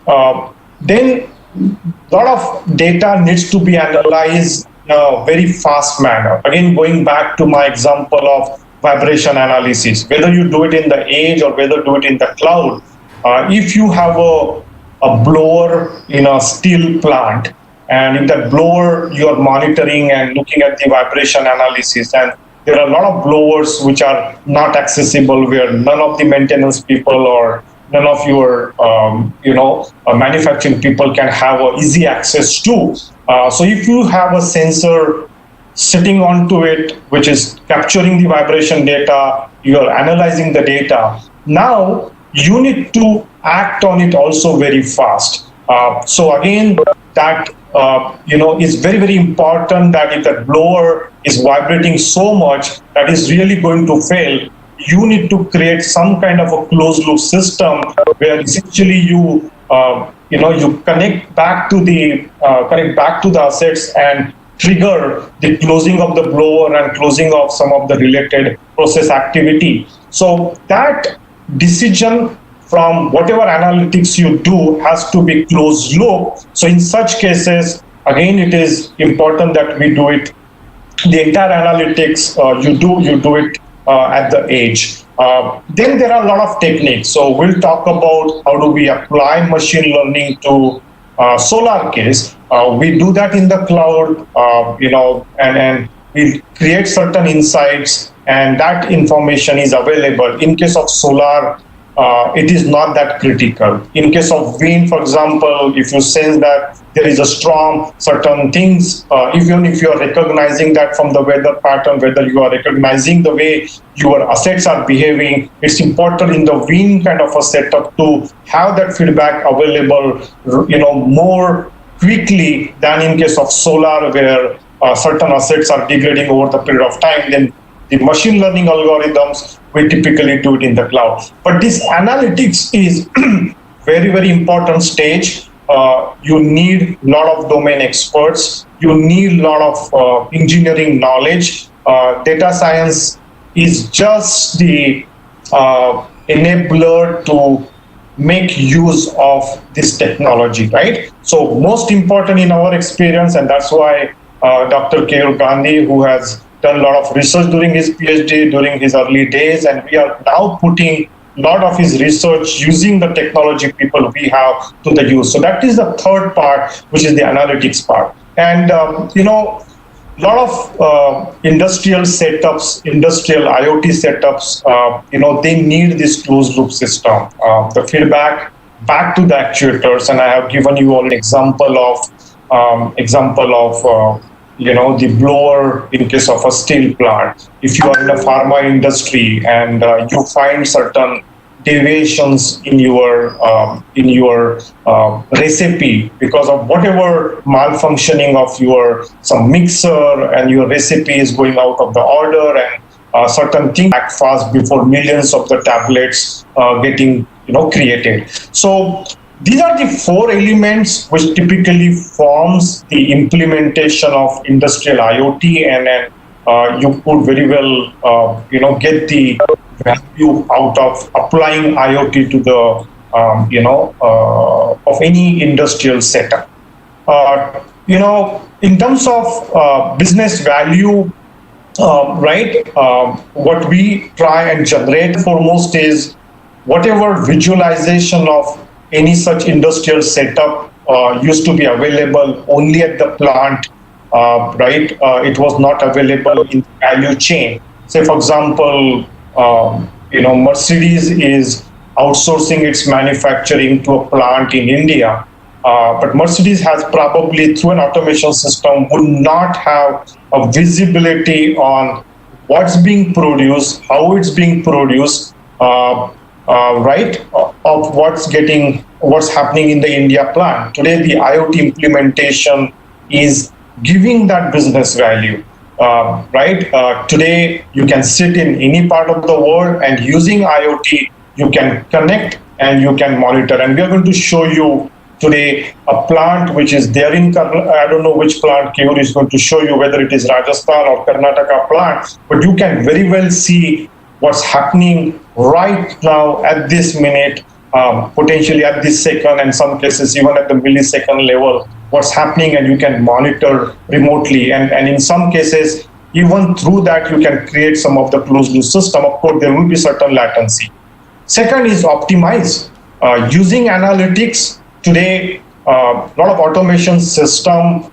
then a lot of data needs to be analyzed in a very fast manner. Again, going back to my example of vibration analysis, whether you do it in the edge or whether do it in the cloud, if you have a blower in a steel plant, and in that blower you are monitoring and looking at the vibration analysis, and there are a lot of blowers which are not accessible, where none of the maintenance people or none of your manufacturing people can have easy access to. So if you have a sensor sitting onto it, which is capturing the vibration data, you are analyzing the data, now you need to act on it also very fast. So again, that is very, very important, that if that blower is vibrating so much that is really going to fail, you need to create some kind of a closed loop system where essentially you connect back to the assets and trigger the closing of the blower and closing of some of the related process activity. So that decision from whatever analytics you do has to be closed loop. So in such cases, again, it is important that we do it. The entire analytics you do it at the edge. Then there are a lot of techniques. So we'll talk about how do we apply machine learning to solar case. We do that in the cloud, and we create certain insights, and that information is available. In case of solar, it is not that critical. In case of wind, for example, if you sense that there is a storm, certain things, even if you are recognizing that from the weather pattern, whether you are recognizing the way your assets are behaving, it's important in the wind kind of a setup to have that feedback available, more quickly than in case of solar, where certain assets are degrading over the period of time. Then the machine learning algorithms, we typically do it in the cloud. But this analytics is very, very important stage. You need a lot of domain experts. You need a lot of engineering knowledge. Data science is just the enabler to make use of this technology, right? So most important in our experience, and that's why Dr. Keyur Gandhi, who has done a lot of research during his PhD, during his early days, and we are now putting a lot of his research using the technology people we have to the use. So that is the third part, which is the analytics part. And, a lot of industrial setups, industrial IoT setups, they need this closed loop system, the feedback back to the actuators. And I have given you all an example of the blower in case of a steel plant. If you are in a pharma industry and you find certain deviations in your recipe because of whatever malfunctioning of some mixer, and your recipe is going out of the order, and certain things act fast before millions of the tablets getting created. So these are the four elements which typically forms the implementation of industrial IoT, and then you could very well, get the value out of applying IoT to the, of any industrial setup. In terms of business value, right, what we try and generate foremost is whatever visualization of any such industrial setup used to be available only at the plant, right? It was not available in the value chain. Say, for example, Mercedes is outsourcing its manufacturing to a plant in India. But Mercedes has probably, through an automation system, would not have a visibility on what's being produced, how it's being produced, right, of what's happening in the India plant. Today, the IoT implementation is giving that business value, right? Today, you can sit in any part of the world, and using IoT, you can connect and you can monitor. And we are going to show you today a plant which is there in I don't know which plant Keyur is going to show you, whether it is Rajasthan or Karnataka plant, but you can very well see what's happening right now at this minute, potentially at this second, and some cases even at the millisecond level, what's happening, and you can monitor remotely. And in some cases, even through that, you can create some of the closed loop system. Of course, there will be certain latency. Second is optimize. Using analytics, today, a lot of automation system,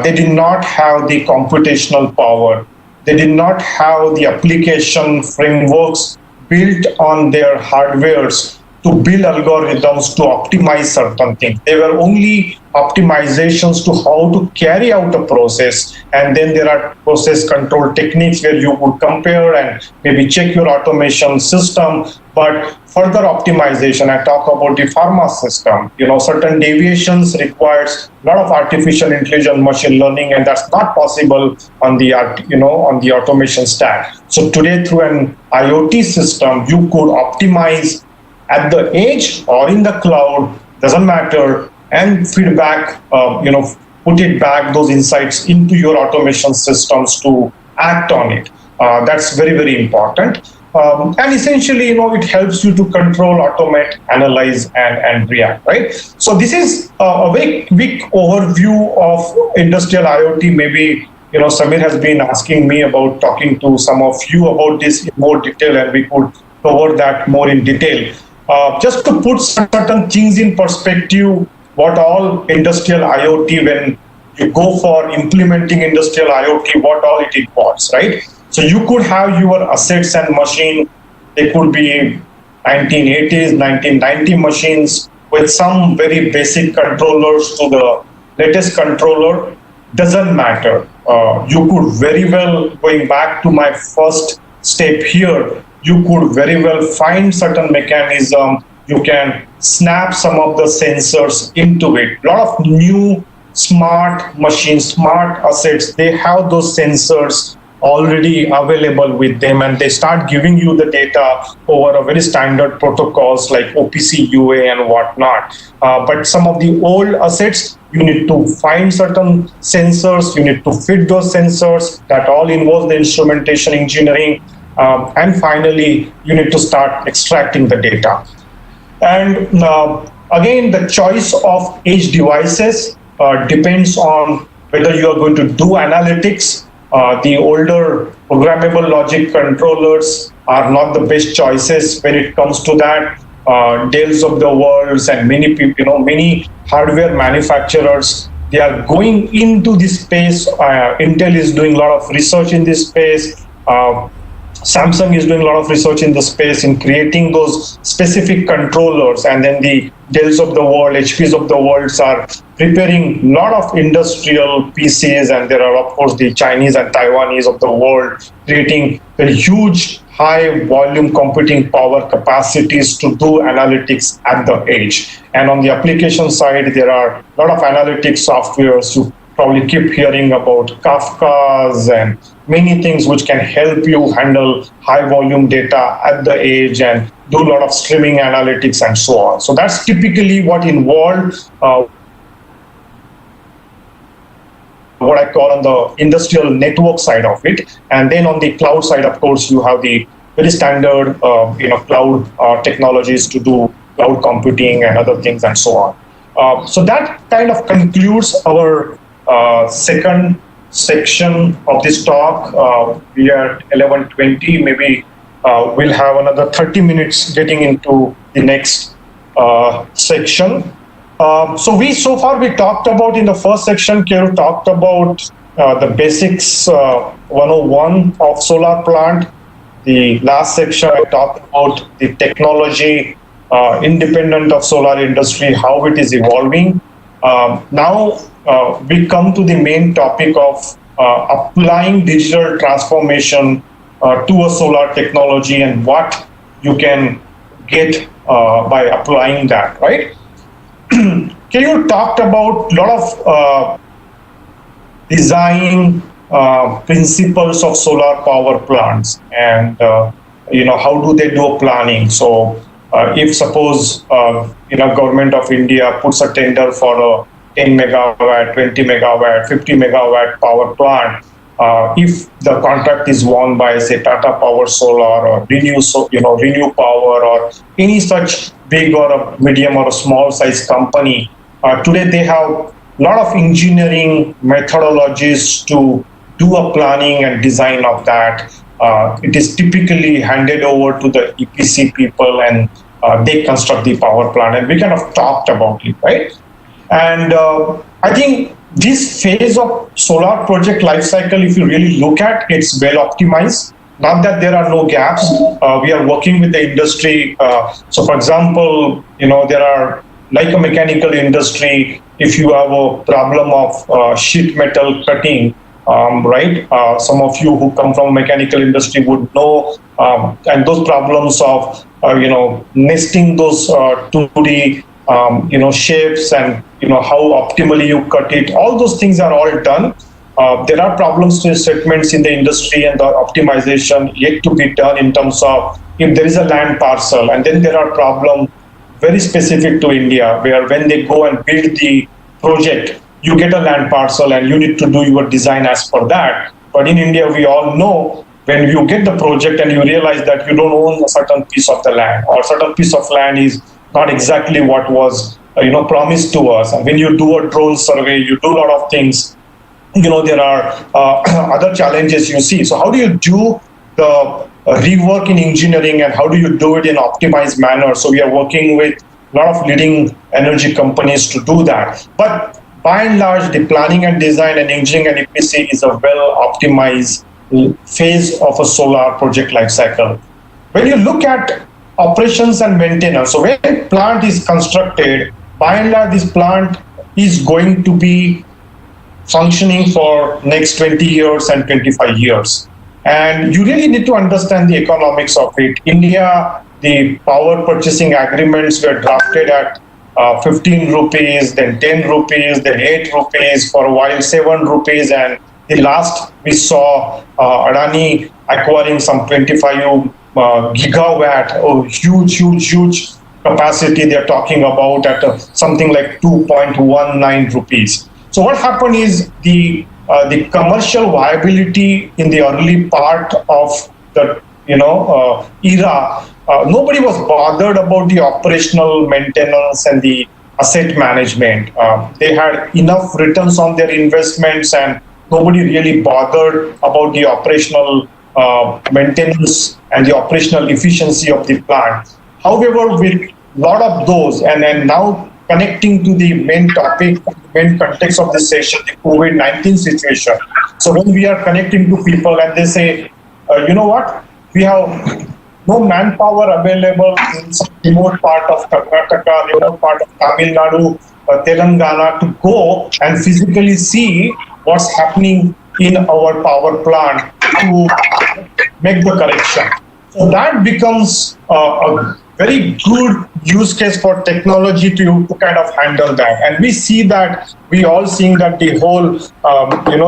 they did not have the computational power. They did not have the application frameworks built on their hardwares to build algorithms to optimize certain things. They were only optimizations to how to carry out a process. And then there are process control techniques where you would compare and maybe check your automation system. But further optimization, I talk about the pharma system. Certain deviations requires a lot of artificial intelligence, machine learning, and that's not possible on the on the automation stack. So today, through an IoT system, you could optimize at the edge or in the cloud, doesn't matter, and feedback, put it back, those insights into your automation systems to act on it. That's very, very important. And essentially, it helps you to control, automate, analyze, and react, right? So this is a very quick overview of industrial IoT. Maybe, Samir has been asking me about talking to some of you about this in more detail, and we could cover that more in detail. Just to put certain things in perspective, what all industrial IoT, when you go for implementing industrial IoT, what all it involves, right? So you could have your assets and machine. They could be 1980s, 1990 machines with some very basic controllers to the latest controller. Doesn't matter. You could very well, going back to my first step here, you could very well find certain mechanism. You can snap some of the sensors into it. A lot of new smart machines, smart assets, they have those sensors already available with them, and they start giving you the data over a very standard protocols like OPC UA and whatnot. But some of the old assets, you need to find certain sensors, you need to fit those sensors. That all involves the instrumentation engineering. And finally, you need to start extracting the data. And again, the choice of edge devices depends on whether you are going to do analytics. The older programmable logic controllers are not the best choices when it comes to that. Dells of the world and many people, many hardware manufacturers, they are going into this space. Intel is doing a lot of research in this space. Samsung is doing a lot of research in the space in creating those specific controllers, and then the Dells of the world, HPs of the world are preparing a lot of industrial PCs, and there are of course the Chinese and Taiwanese of the world creating very huge high volume computing power capacities to do analytics at the edge. And on the application side, there are a lot of analytics softwares. You probably keep hearing about Kafkas and many things which can help you handle high volume data at the edge and do a lot of streaming analytics and so on. So that's typically what involved what I call on the industrial network side of it. And then on the cloud side, of course, you have the very standard, cloud technologies to do cloud computing and other things and so on. So that kind of concludes our second section of this talk. We are at 11:20. Maybe we'll have another 30 minutes getting into the next section. So far we talked about, in the first section, Keru talked about the basics 101 of solar plant. The last section I talked about the technology independent of solar industry, how it is evolving. Now we come to the main topic of applying digital transformation to a solar technology and what you can get by applying that, right? Keru talked about a lot of design principles of solar power plants, and how do they do planning. So if suppose government of India puts a tender for a 10 megawatt, 20 megawatt, 50 megawatt power plant, if the contract is won by, say, Tata Power Solar or Renew Power or any such big or a medium or a small size company, today they have a lot of engineering methodologies to do a planning and design of that. It is typically handed over to the EPC people, and they construct the power plant. And we kind of talked about it, right? And I think this phase of solar project life cycle, if you really look at, it's well optimized. Not that there are no gaps. We are working with the industry. So for example, there are, like a mechanical industry, if you have a problem of sheet metal cutting, right? Some of you who come from mechanical industry would know, and those problems of, nesting those 2D, shapes and, how optimally you cut it, all those things are all done. There are problems to segments in the industry and the optimization yet to be done in terms of if there is a land parcel, and then there are problems very specific to India, where when they go and build the project, you get a land parcel and you need to do your design as per that. But in India, we all know when you get the project and you realize that you don't own a certain piece of the land, or certain piece of land is not exactly what was promised to us. And when you do a drone survey, you do a lot of things, there are other challenges you see. So how do you do the rework in engineering, and how do you do it in optimized manner? So we are working with a lot of leading energy companies to do that. But by and large, the planning and design and engineering and EPC is a well optimized phase of a solar project life cycle. When you look at operations and maintenance, so when a plant is constructed, by and large, this plant is going to be functioning for next 20 years and 25 years. And you really need to understand the economics of it. India, the power purchasing agreements were drafted at 15 rupees, then 10 rupees, then 8 rupees, for a while 7 rupees, and the last we saw Adani acquiring some 25 gigawatt, huge capacity they're talking about at something like 2.19 rupees. So what happened is the commercial viability in the early part of the era, nobody was bothered about the operational maintenance and the asset management. They had enough returns on their investments, and nobody really bothered about the operational maintenance and the operational efficiency of the plant. However, with a lot of those, and then now connecting to the main topic, main context of this session, the COVID-19 situation. So when we are connecting to people and they say, you know what, we have no manpower available in some remote part of Karnataka, remote part of Tamil Nadu, Telangana, to go and physically see what's happening in our power plant to make the correction. So that becomes a very good use case for technology to kind of handle that. And we see that, we all seeing that the whole,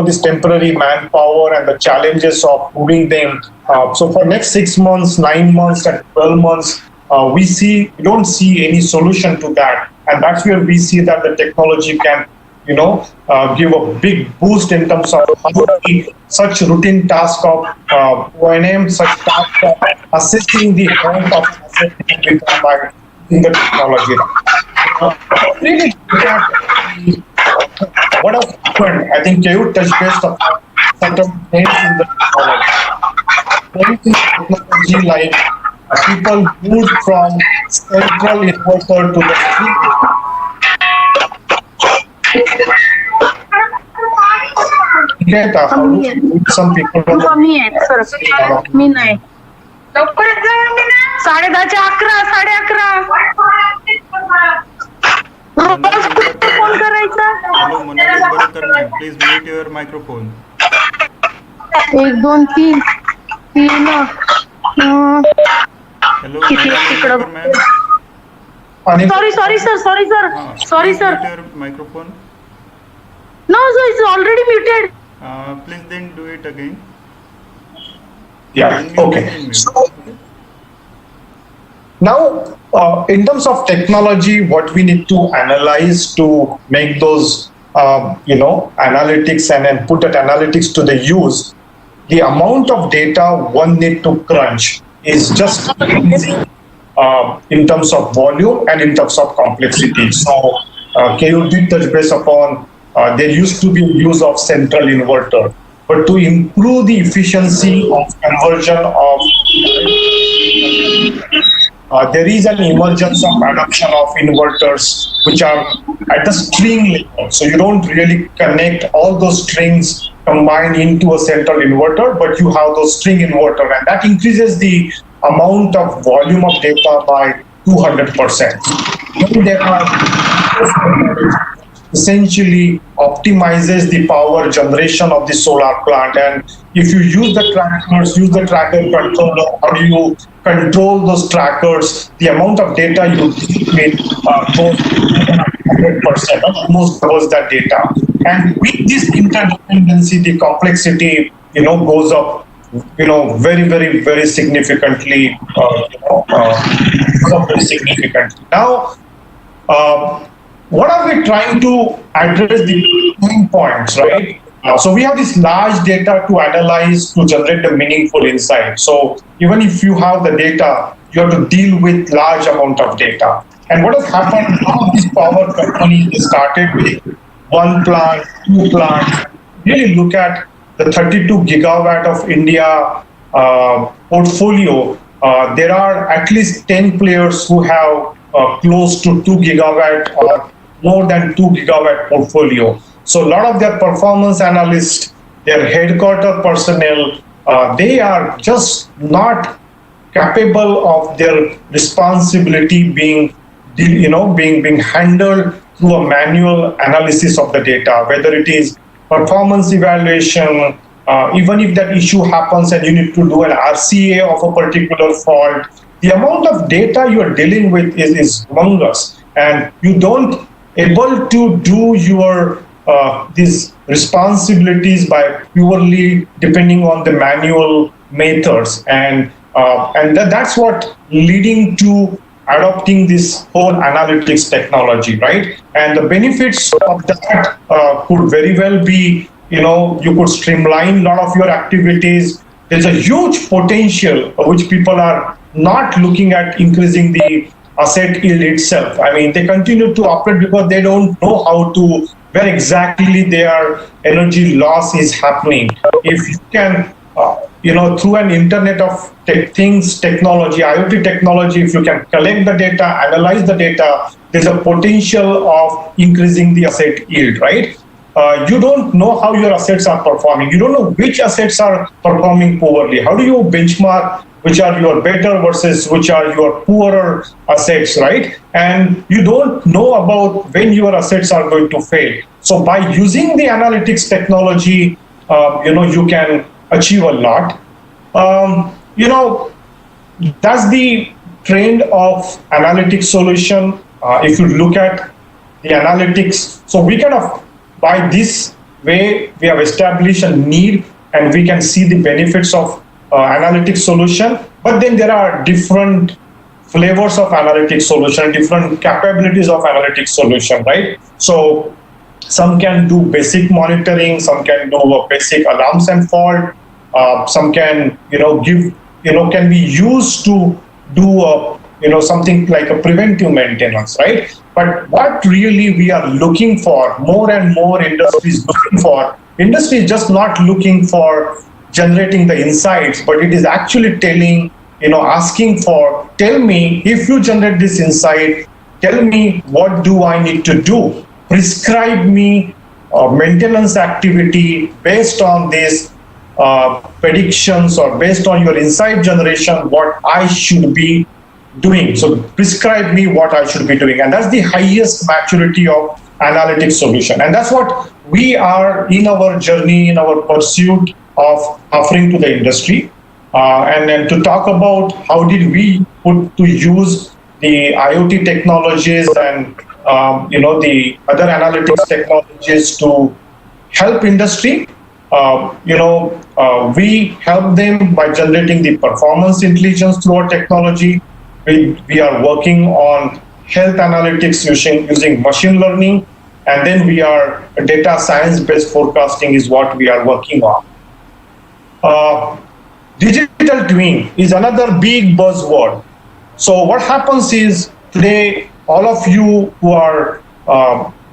this temporary manpower and the challenges of moving them. So for next 6 months, 9 months, and 12 months, we don't see any solution to that. And that's where we see that the technology can, give a big boost in terms of how such routine task of O&M, such task of assessing the health of an asset can be done by in the technology. Really look at what has happened. I think you touched based upon certain things in the technology. Things in technology like people moved from central inverter to the street. Some people कमी आहे sir मी नाही लवकर 11:30 phone करायचा Hello, monologue बंद करना है. Please mute your microphone. 1 2 3 3 Hello, किती तिकडं ma'am. Sorry sir Please sir mute your microphone. no sir it's already muted Please then do it again. Yeah, okay. So, now, in terms of technology, what we need to analyze to make those, analytics and put that analytics to the use, the amount of data one need to crunch is just amazing in terms of volume and in terms of complexity. So, KU did touch base upon there used to be use of central inverter, but to improve the efficiency of conversion of there is an emergence of adoption of inverters which are at the string level. So you don't really connect all those strings combined into a central inverter, but you have those string inverter, and that increases the amount of volume of data by 200%. Then there are essentially optimizes the power generation of the solar plant, and if you use the trackers, use the tracker controller, how do you control those trackers, the amount of data you need goes 100%, almost doubles that data. And with this interdependency, the complexity goes up very very significantly, now what are we trying to address the main points, right? So we have this large data to analyze to generate the meaningful insight. So even if you have the data, you have to deal with large amount of data. And what has happened, all of these power companies, they started with 1 plant, 2 plants. Really look at the 32 gigawatt of India portfolio. There are at least 10 players who have close to 2 gigawatt or more than 2 gigawatt portfolio. So a lot of their performance analysts, their headquarter personnel, they are just not capable of their responsibility being handled through a manual analysis of the data, whether it is performance evaluation, even if that issue happens and you need to do an RCA of a particular fault, the amount of data you are dealing with is humongous, and you don't able to do your these responsibilities by purely depending on the manual methods, and that's what leading to adopting this whole analytics technology, right? And the benefits of that could very well be, you could streamline a lot of your activities. There's a huge potential which people are not looking at increasing the asset yield itself. I mean, they continue to operate because they don't know where exactly their energy loss is happening. If you can, through an Internet of Things technology, IoT technology, if you can collect the data, analyze the data, there's a potential of increasing the asset yield, right? You don't know how your assets are performing. You don't know which assets are performing poorly. How do you benchmark which are your better versus which are your poorer assets, right? And you don't know about when your assets are going to fail. So by using the analytics technology, you can achieve a lot. That's the trend of analytics solution. If you look at the analytics, so we kind of, by this way, we have established a need and we can see the benefits of analytics solution, but then there are different flavors of analytics solution, different capabilities of analytics solution, right? So some can do basic monitoring, some can do a basic alarms and fault, some can, can be used to do something like a preventive maintenance, right? But what really we are looking for, more and more industry is just not looking for generating the insights, but it is actually asking for, tell me, if you generate this insight, tell me what do I need to do? Prescribe me maintenance activity based on this predictions or based on your insight generation, what I should be doing. So prescribe me what I should be doing. And that's the highest maturity of analytics solution. And that's what we are in our journey, in our pursuit of offering to the industry. And then to talk about how did we put to use the IoT technologies and the other analytics technologies to help industry. We help them by generating the performance intelligence through our technology. We are working on health analytics using machine learning, and then we are data science-based forecasting is what we are working on. Digital twin is another big buzzword. So what happens is today, all of you who are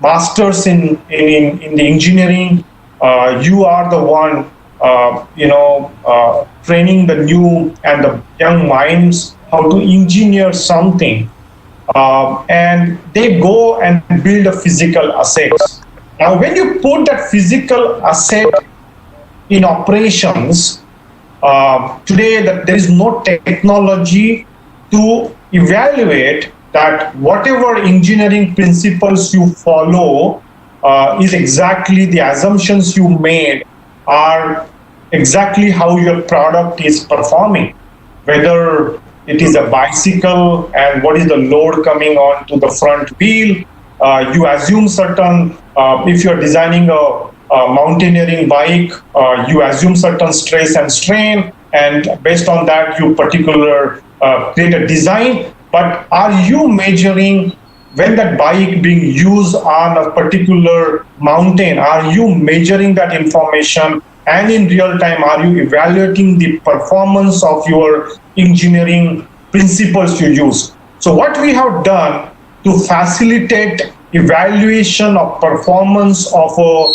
masters in the engineering, you are the one training the new and the young minds how to engineer something, and they go and build a physical asset. Now, when you put that physical asset in operations, today that there is no technology to evaluate that whatever engineering principles you follow is exactly the assumptions you made are exactly how your product is performing. Whether it is a bicycle and what is the load coming on to the front wheel, you assume certain, if you're designing a mountaineering bike, you assume certain stress and strain, and based on that you create a design. But are you measuring when that bike being used on a particular mountain, are you measuring that information, and in real time are you evaluating the performance of your engineering principles you use? So what we have done to facilitate evaluation of performance of a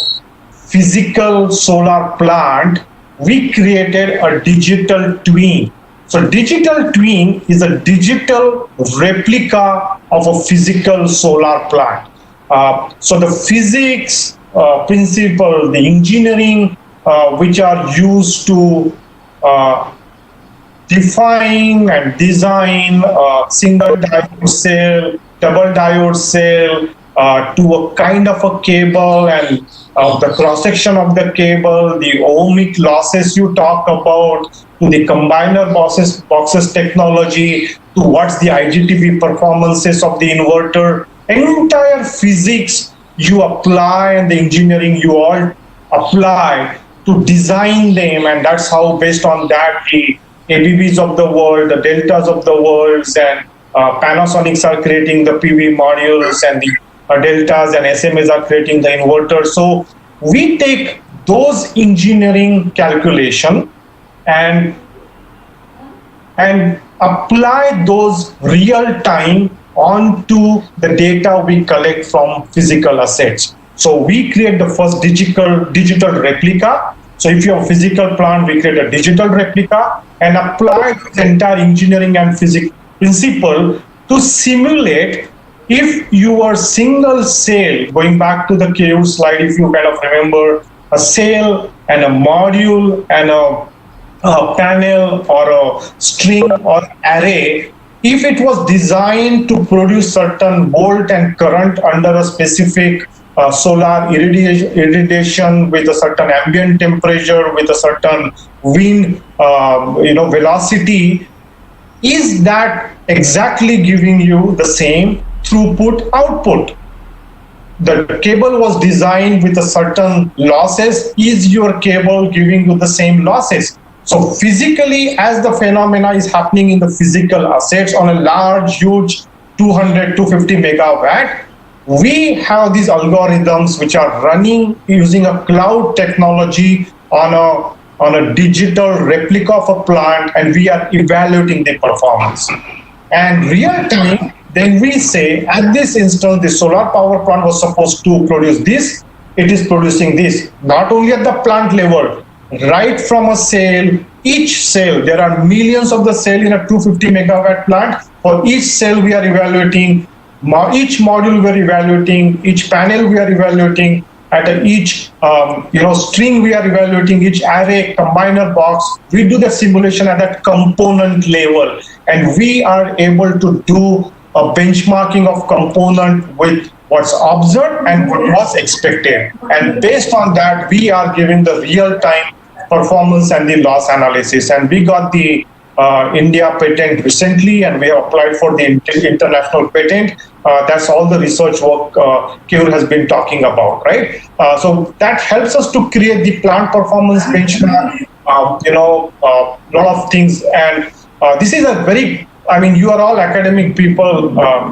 physical solar plant, we created a digital twin. So digital twin is a digital replica of a physical solar plant. So the physics principle, the engineering which are used to define and design single diode cell, double diode cell, to a kind of a cable, and the cross-section of the cable, the ohmic losses you talk about, to the combiner boxes technology, to what's the IGTV performances of the inverter. Entire physics you apply and the engineering you all apply to design them, and that's how based on that the ABBs of the world, the Deltas of the world, and Panasonics are creating the PV modules, and the Deltas and SMAs are creating the inverters. So we take those engineering calculation and apply those real time onto the data we collect from physical assets. So we create the first digital replica. So if you have a physical plant, we create a digital replica and apply the entire engineering and physics principle to simulate if your single cell, going back to the KU slide, if you kind of remember, a cell and a module and a panel or a string or array, if it was designed to produce certain volt and current under a specific solar irradiation with a certain ambient temperature, with a certain wind velocity, is that exactly giving you the same throughput output? The cable was designed with a certain losses. Is your cable giving you the same losses? So physically, as the phenomena is happening in the physical assets on a large, huge 200, 250 megawatt, we have these algorithms which are running using a cloud technology on a digital replica of a plant, and we are evaluating the performance. And real time, then we say, at this instance, the solar power plant was supposed to produce this, it is producing this. Not only at the plant level, right from a cell, each cell, there are millions of the cell in a 250 megawatt plant. For each cell we are evaluating, each module we are evaluating, each panel we are evaluating, at each string we are evaluating, each array, combiner box. We do the simulation at that component level, and we are able to do a benchmarking of component with what's observed and what was expected. And based on that, we are giving the real-time performance and the loss analysis. And we got the India patent recently, and we have applied for the international patent. That's all the research work Kevin has been talking about, right? So that helps us to create the plant performance benchmark, lot of things. And this is a very, you are all academic people.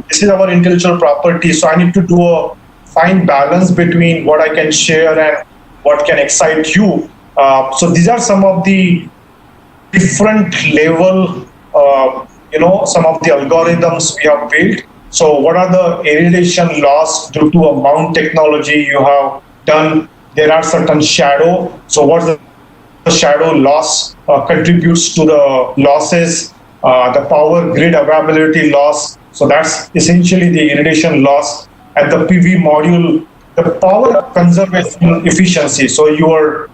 This is our intellectual property. So I need to do a fine balance between what I can share and what can excite you. So these are some of the different level, some of the algorithms we have built. So what are the irradiation loss due to a mount technology you have done? There are certain shadow. So what's the shadow loss contributes to the losses, the power grid availability loss. So that's essentially the irradiation loss. At the PV module, the power conservation efficiency. So your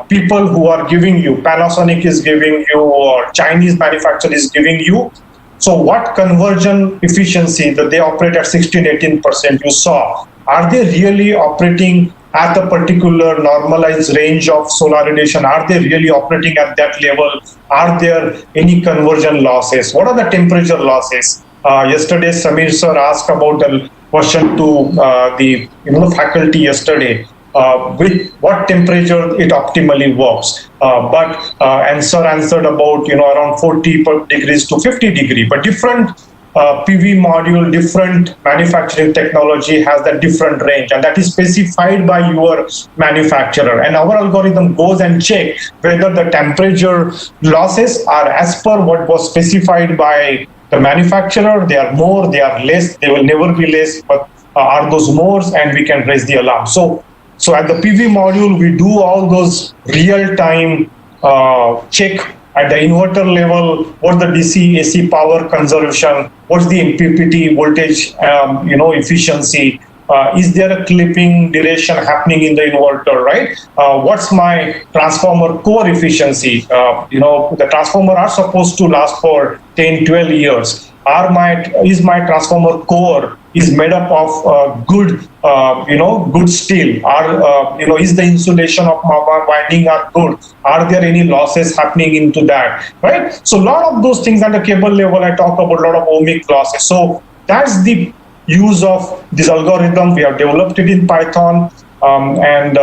people who are giving you, Panasonic is giving you, or Chinese manufacturer is giving you. So what conversion efficiency that they operate at 16-18% you saw, are they really operating at a particular normalized range of solar radiation? Are they really operating at that level? Are there any conversion losses? What are the temperature losses? Yesterday, Samir sir asked about a question to the faculty yesterday. With what temperature it optimally works, and sir answered about around 40 degrees to 50 degrees. But different PV module, different manufacturing technology has that different range, and that is specified by your manufacturer. And our algorithm goes and checks whether the temperature losses are as per what was specified by the manufacturer. They are more, they are less, they will never be less, but are those more, and we can raise the alarm. So at the PV module, we do all those real-time check at the inverter level. What's the DC AC power conservation? What's the MPPT voltage efficiency? Is there a clipping duration happening in the inverter, right? What's my transformer core efficiency? The transformer are supposed to last for 10, 12 years. Is my transformer core is made up of good steel? Is the insulation of my winding are good? Are there any losses happening into that, right? So a lot of those things at the cable level, I talk about a lot of ohmic losses. So that's the use of this algorithm. We have developed it in Python, and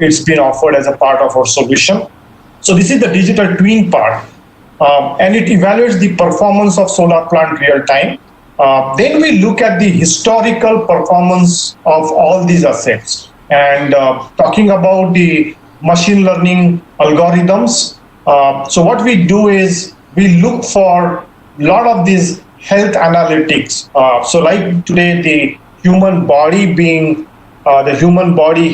it's been offered as a part of our solution. So this is the digital twin part. And it evaluates the performance of solar plant real time. Then we look at the historical performance of all these assets. And talking about the machine learning algorithms, so what we do is we look for a lot of these health analytics. So like today, the human body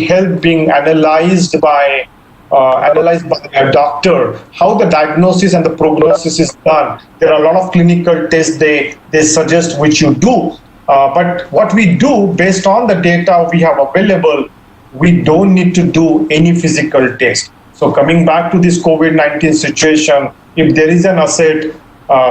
health being analyzed by a doctor, how the diagnosis and the prognosis is done. There are a lot of clinical tests they suggest which you do. But what we do based on the data we have available, we don't need to do any physical test. So coming back to this COVID-19 situation, if there is an asset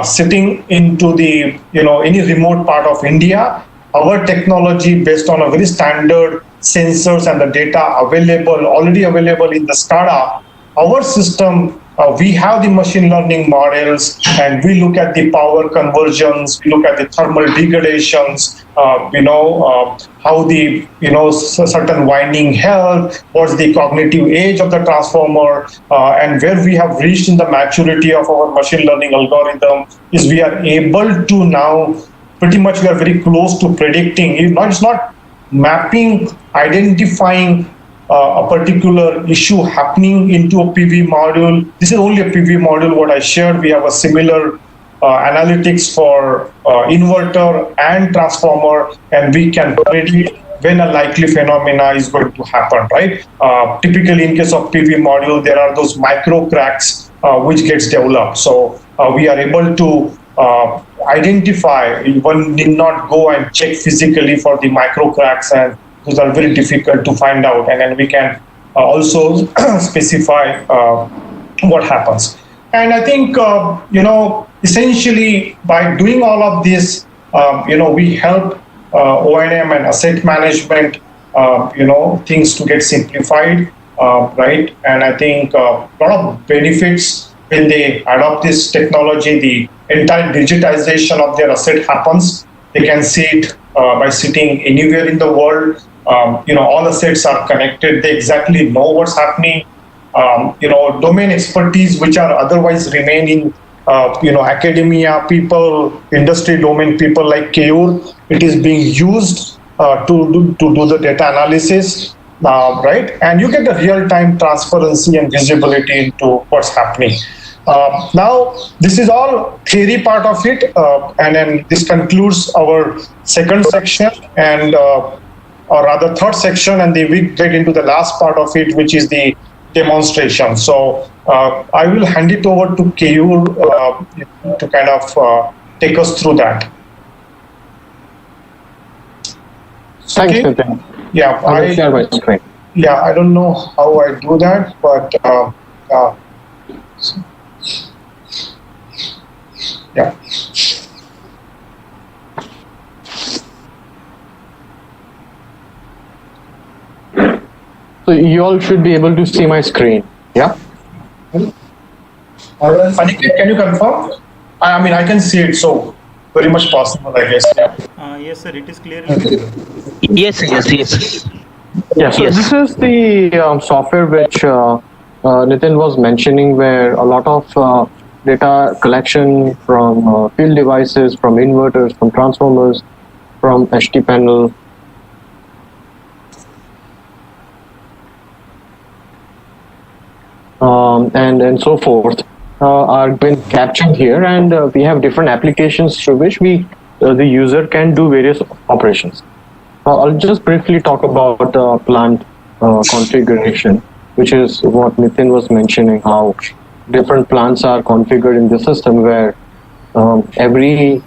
sitting into the any remote part of India, our technology based on a very standard sensors and the data already available in the SCADA, our system, we have the machine learning models, and we look at the power conversions, we look at the thermal degradations, how the certain winding health, what's the cognitive age of the transformer, and where we have reached in the maturity of our machine learning algorithm is we are able to now pretty much we are very close to predicting. It's not mapping, identifying a particular issue happening into a PV module. This is only a PV module, what I shared. We have a similar analytics for inverter and transformer, and we can predict when a likely phenomena is going to happen, right? Typically in case of PV module, there are those micro cracks which gets developed. So we are able to identify, one need not go and check physically for the micro cracks, and those are very difficult to find out. And then we can also specify what happens. And I think, essentially by doing all of this, we help O&M and asset management, things to get simplified, right? And I think a lot of benefits when they adopt this technology, the entire digitization of their asset happens. They can see it by sitting anywhere in the world. All assets are connected. They exactly know what's happening. Domain expertise, which are otherwise remain in academia people, industry domain people like KUR, it is being used to do the data analysis, right? And you get the real-time transparency and visibility into what's happening. Now, this is all theory part of it, and then this concludes our second section, and or rather third section, and then we get into the last part of it, which is the demonstration. So I will hand it over to KU to kind of take us through that. Thanks, Okay. Nitin. Yeah, I will share my screen. Yeah, I don't know how I do that, but yeah. So you all should be able to see my screen. Yeah. Aniket, can you confirm? I mean, I can see it, so very much possible, I guess. Yes, sir, it is clearly visible. Yes. Yeah. So this is the software which Nitin was mentioning, where a lot of data collection from field devices, from inverters, from transformers, from HT panel, and so forth are been captured here, and we have different applications through which the user can do various operations. I'll just briefly talk about plant configuration, which is what Nitin was mentioning, how different plants are configured in the system, where every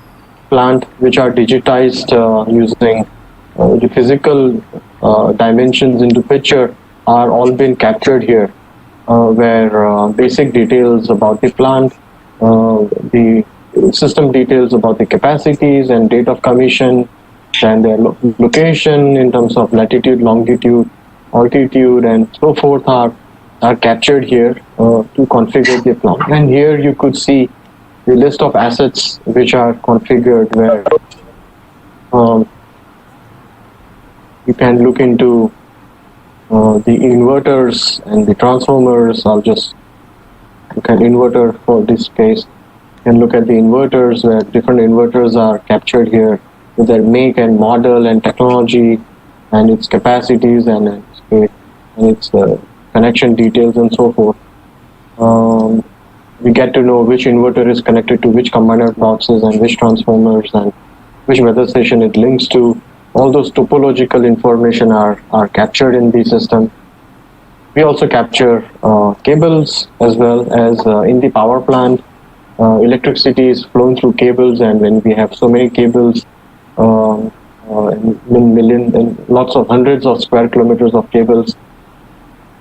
plant which are digitized using the physical dimensions into picture are all been captured here, where basic details about the plant, the system details about the capacities and date of commission, and their location in terms of latitude, longitude, altitude, and so forth are captured here to configure the plant. And here you could see the list of assets which are configured, where you can look into the inverters and the transformers. I'll just look at inverter for this case, and look at the inverters, where different inverters are captured here with their make and model and technology and its capacities and its connection details and so forth. We get to know which inverter is connected to which combiner boxes and which transformers and which weather station it links to. All those topological information are captured in the system. We also capture cables as well as in the power plant. Electricity is flown through cables, and when we have so many cables, lots of hundreds of square kilometers of cables,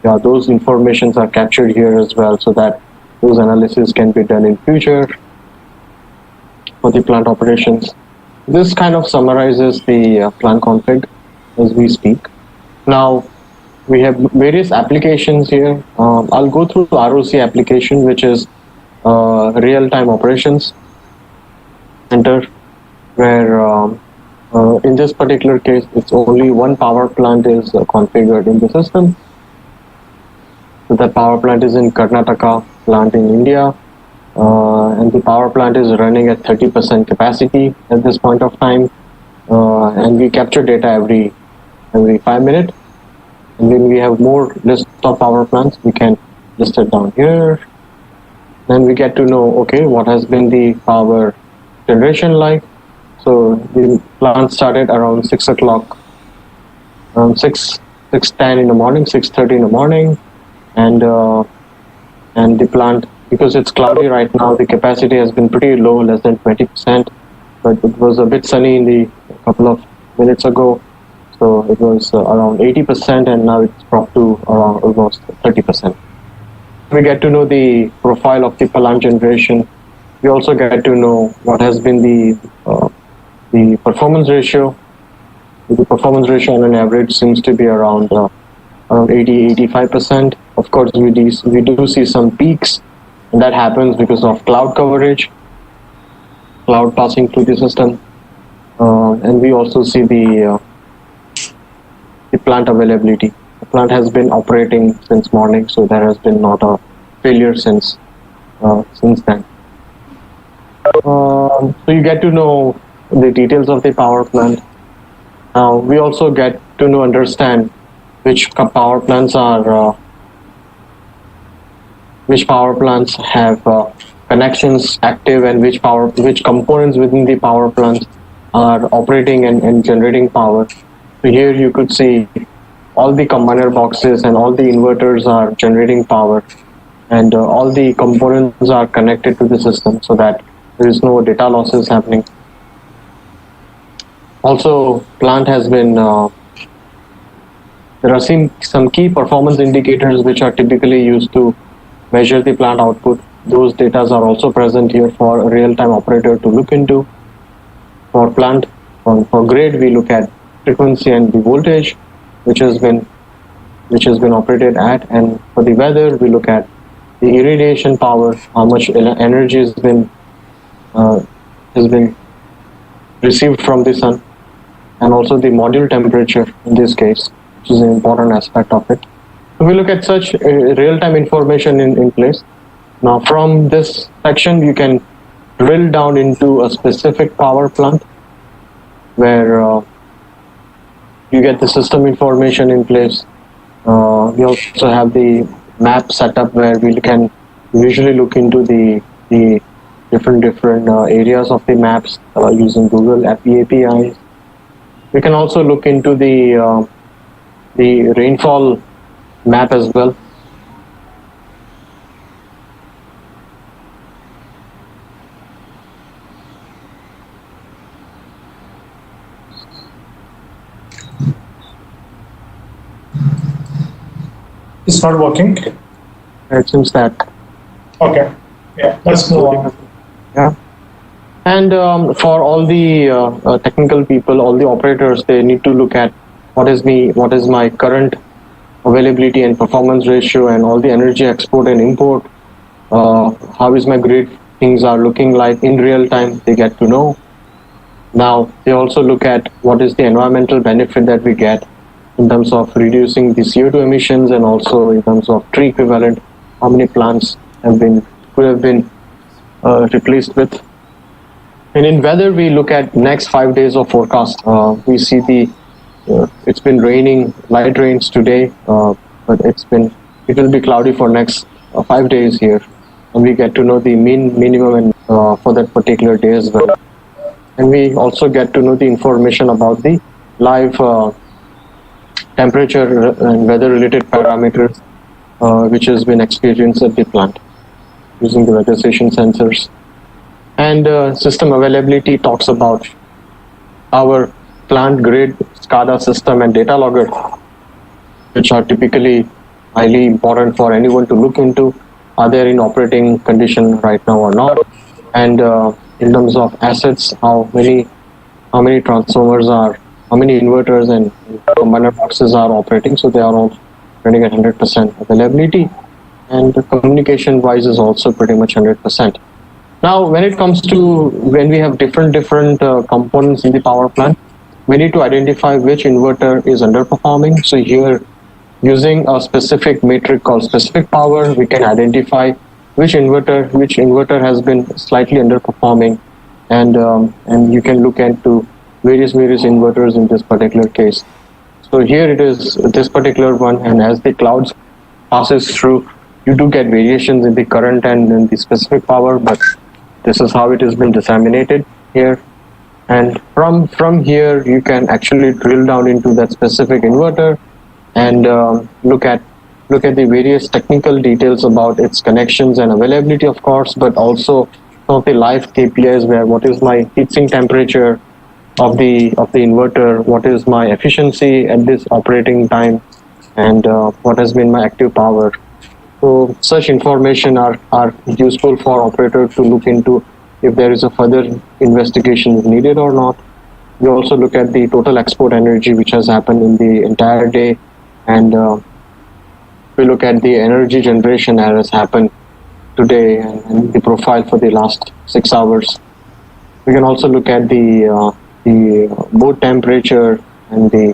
those informations are captured here as well, so that those analysis can be done in future for the plant operations. This kind of summarizes the plant config as we speak. Now, we have various applications here. I'll go through the ROC application, which is real-time operations center, where in this particular case, it's only one power plant is configured in the system. So that power plant is in Karnataka plant in India, and the power plant is running at 30% capacity at this point of time, and we capture data every 5 minutes. And when we have more list of power plants, we can list it down here. Then we get to know, okay, what has been the power generation like. So the plant started around 6 o'clock, around 6:10 in the morning, 6:30 in the morning, and the plant, because it's cloudy right now, the capacity has been pretty low, less than 20%, but it was a bit sunny in the couple of minutes ago, so it was around 80%, and now it's dropped to around almost 30%. We get to know the profile of the plant generation. We also get to know what has been the performance ratio. The performance ratio on an average seems to be around 80-85%. Of course, we do see some peaks, and that happens because of cloud coverage, cloud passing through the system, and we also see the plant availability. The plant has been operating since morning, so there has been not a failure since then. So you get to know the details of the power plant. Now we also get to understand which power plants have connections active, and which components within the power plants are operating and generating power. So here you could see all the combiner boxes and all the inverters are generating power, and all the components are connected to the system so that there is no data losses happening. Also, plant has been, there are some key performance indicators which are typically used to measure the plant output. Those data are also present here for a real-time operator to look into. For plant, for grid, we look at frequency and the voltage which has been operated at, and for the weather, we look at the irradiation power, how much energy has been received from the sun, and also the module temperature in this case, which is an important aspect of it. So we look at such real-time information in place. Now from this section, you can drill down into a specific power plant where you get the system information in place. We also have the map set up where we can usually look into the different areas of the maps using Google APIs. We can also look into the rainfall map as well. It's not working. It seems that. Okay. Yeah, let's move on. Yeah. And for all the technical people, all the operators, they need to look at what is my current availability and performance ratio, and all the energy export and import. How is my grid things are looking like in real time? They get to know. Now they also look at what is the environmental benefit that we get in terms of reducing the CO2 emissions, and also in terms of tree equivalent, how many plants could have been replaced with. And in weather, we look at next 5 days of forecast. We see it's been raining, light rains today, but it will be cloudy for next 5 days here, and we get to know the minimum and for that particular day as well. And we also get to know the information about the live temperature and weather-related parameters which has been experienced at the plant using the weather station sensors. And system availability talks about our plant grid, SCADA system, and data logger, which are typically highly important for anyone to look into. Are they in operating condition right now or not? And in terms of assets, how many transformers how many inverters and combiner boxes are operating? So they are all running at 100% availability, and the communication wise is also pretty much 100%. Now, when it comes to when we have different components in the power plant, we need to identify which inverter is underperforming. So here, using a specific metric called specific power, we can identify which inverter has been slightly underperforming, and you can look into various inverters in this particular case. So here it is, this particular one, and as the clouds passes through, you do get variations in the current and in the specific power, but this is how it has been disseminated here. And from here, you can actually drill down into that specific inverter and look at the various technical details about its connections and availability, of course, but also some of the live KPIs, where what is my heatsink temperature of the inverter, what is my efficiency at this operating time, and what has been my active power. So such information are useful for operator to look into if there is a further investigation needed or not. We also look at the total export energy which has happened in the entire day, and we look at the energy generation that has happened today and the profile for the last 6 hours. We can also look at the board temperature and the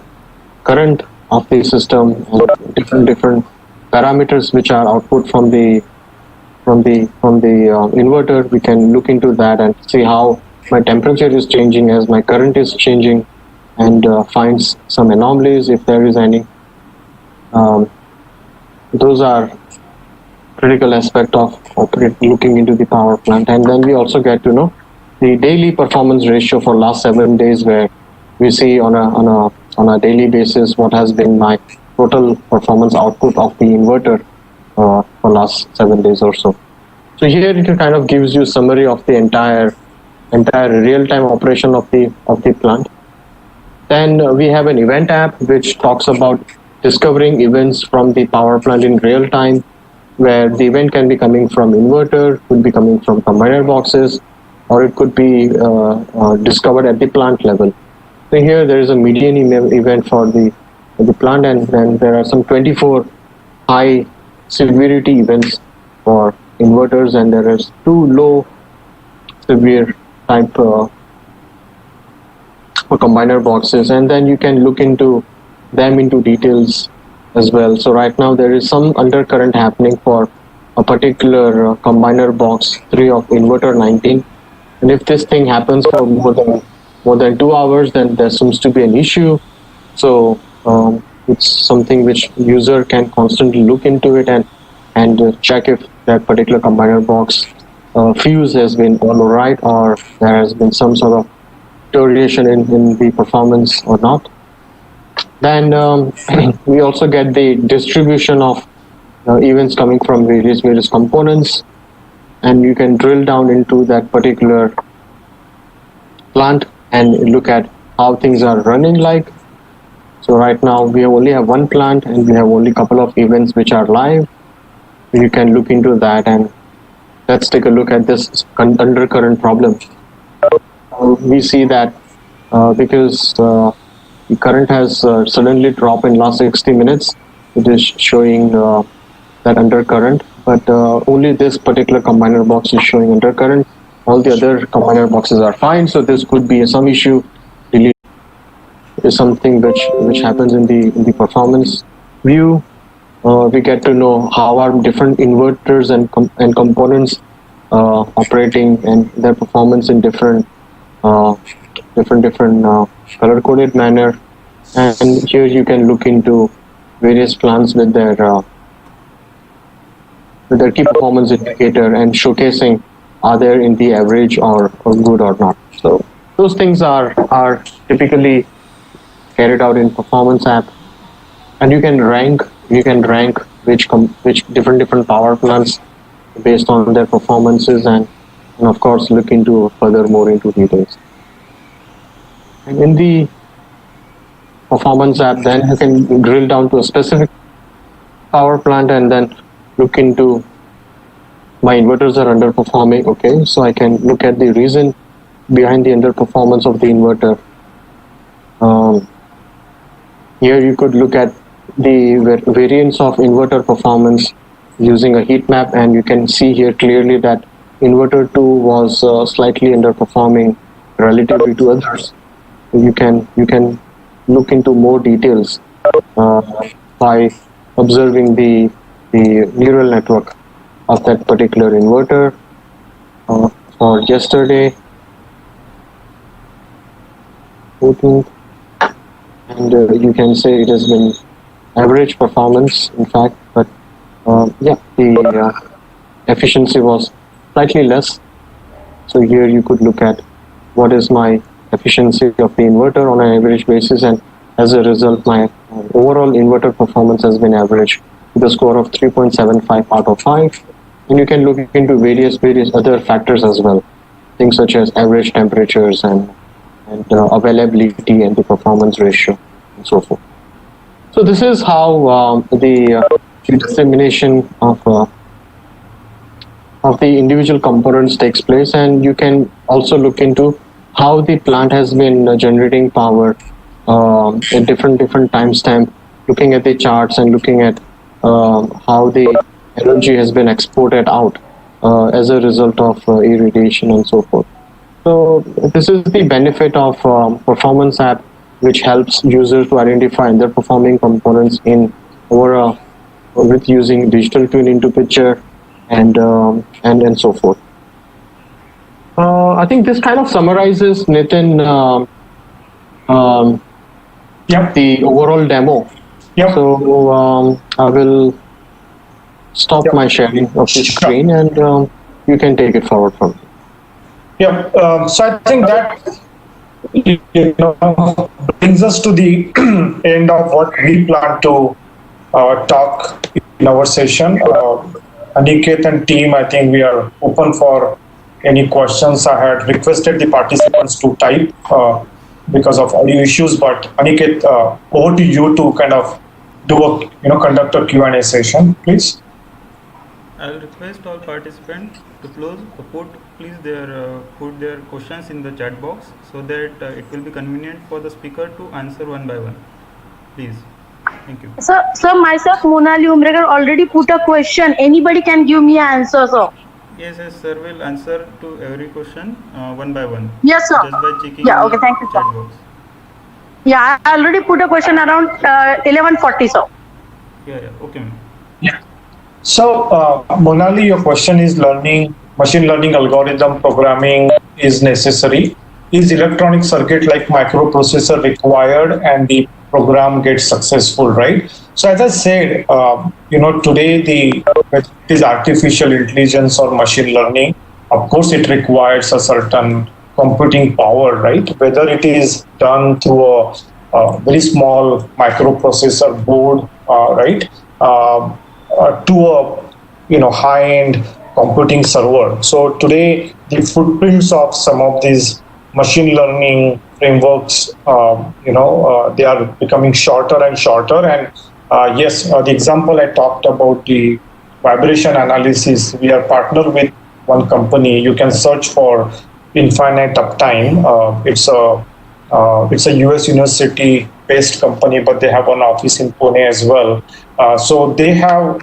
current of the system, and different parameters which are output from the inverter. We can look into that and see how my temperature is changing as my current is changing, and finds some anomalies if there is any. Those are critical aspect of looking into the power plant. And then we also get to know the daily performance ratio for last 7 days, where we see on a daily basis what has been my total performance output of the inverter for last 7 days or so. So here it kind of gives you summary of the entire real-time operation of the plant. Then we have an event app which talks about discovering events from the power plant in real time, where the event can be coming from inverter, could be coming from combiner boxes, or it could be discovered at the plant level. So here there is a median event for the plant, and then there are some 24 high severity events for inverters, and there is 2 low severe type for combiner boxes, and then you can look into them into details as well. So right now there is some undercurrent happening for a particular combiner box 3 of inverter 19, and if this thing happens for more than 2 hours, then there seems to be an issue. So it's something which user can constantly look into it and check if that particular combiner box fuse has been all right, or there has been some sort of deterioration in the performance or not. Then we also get the distribution of events coming from various components, and you can drill down into that particular plant and look at how things are running like. So right now we only have one plant and we have only a couple of events which are live. You can look into that, and let's take a look at this undercurrent problem. We see that because the current has suddenly dropped in last 60 minutes, it is showing that undercurrent, but only this particular combiner box is showing undercurrent. All the other combiner boxes are fine, so this could be some issue. Delete is something which happens in the performance view. We get to know how are different inverters and components operating, and their performance in different color coded manner. And here you can look into various plants with their key performance indicator and showcasing are they in the average or good or not. So those things are typically carried out in performance app, and you can rank which different power plants based on their performances, and of course look into further more into details. And in the performance app, then you can drill down to a specific power plant and then look into my inverters are underperforming. Okay, so I can look at the reason behind the underperformance of the inverter. Here you could look at the variance of inverter performance using a heat map, and you can see here clearly that inverter 2 was slightly underperforming relatively to others. You can look into more details by observing the neural network of that particular inverter for yesterday, 14th, and you can say it has been average performance, in fact, but yeah, the efficiency was slightly less. So here you could look at what is my efficiency of the inverter on an average basis, and as a result, my overall inverter performance has been average with a score of 3.75 out of 5. And you can look into various other factors as well, things such as average temperatures and availability and the performance ratio and so forth. So this is how the dissemination of the individual components takes place, and you can also look into how the plant has been generating power at different timestamp, looking at the charts and looking at how the energy has been exported out as a result of irradiation and so forth. So this is the benefit of Performance app, which helps users to identify underperforming components in over with using digital twin into picture and so forth. I think this kind of summarizes, Nitin, the overall demo. Yep. So I will stop my sharing of the screen, and you can take it forward from here. Yeah, so I think that brings us to the end of what we plan to talk in our session. Aniket and team, I think we are open for any questions. I had requested the participants to type because of audio issues, but Aniket, over to you to kind of do conduct a Q&A session, please. I will request all participants to put their questions in the chat box so that it will be convenient for the speaker to answer one by one. Please. Thank you. Sir, myself, Monali Umrekar, already put a question. Anybody can give me an answer, sir. Yes, sir. Will answer to every question one by one. Yes, sir. Just by checking okay, thank you, chat sir. box. Yeah, I already put a question around 11:40, sir. Yeah. Okay, ma'am. So, Monali, your question is machine learning algorithm programming is necessary. Is electronic circuit like microprocessor required and the program gets successful, right? So as I said, today whether it is artificial intelligence or machine learning, of course it requires a certain computing power, right? Whether it is done through a very small microprocessor board, right? To a high-end computing server. So today the footprints of some of these machine learning frameworks, they are becoming shorter and shorter. And yes, the example I talked about, the vibration analysis, we are partnered with one company. You can search for Infinite Uptime. It's a US university-based company, but they have an office in Pune as well. So they have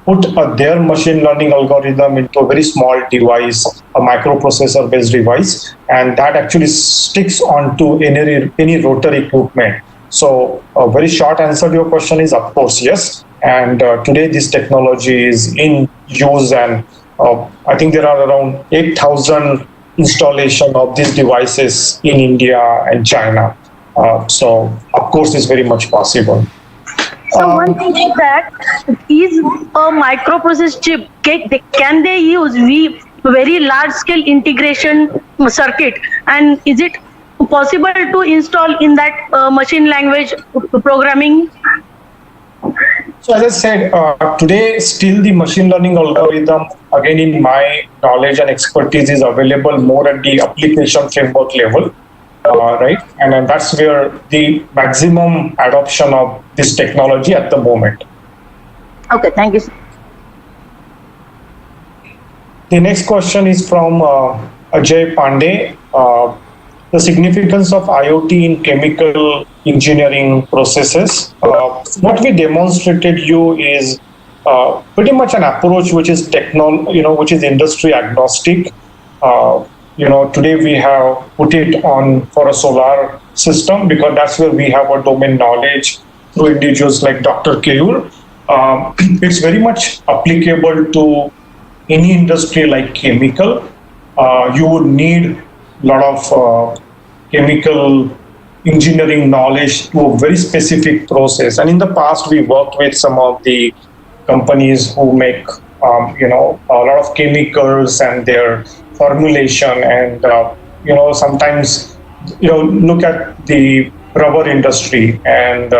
put their machine learning algorithm into a very small device, a microprocessor based device, and that actually sticks onto any rotary equipment. So a very short answer to your question is, of course, yes. And today this technology is in use, and I think there are around 8,000 installation of these devices in India and China. So of course it's very much possible. So one thing is that is a microprocessor chip, can they use very large scale integration circuit, and is it possible to install in that machine language programming? So as I said, today still the machine learning algorithm, again in my knowledge and expertise, is available more at the application framework level. Right, and that's where the maximum adoption of this technology at the moment. Okay, thank you. The next question is from Ajay Pandey. The significance of IoT in chemical engineering processes. What we demonstrated you is pretty much an approach which is which is industry agnostic. Today we have put it on for a solar system because that's where we have a domain knowledge through individuals like Dr. Keyur. It's very much applicable to any industry like chemical, you would need a lot of chemical engineering knowledge to a very specific process. And in the past, we worked with some of the companies who make a lot of chemicals and their formulation, and sometimes look at the rubber industry and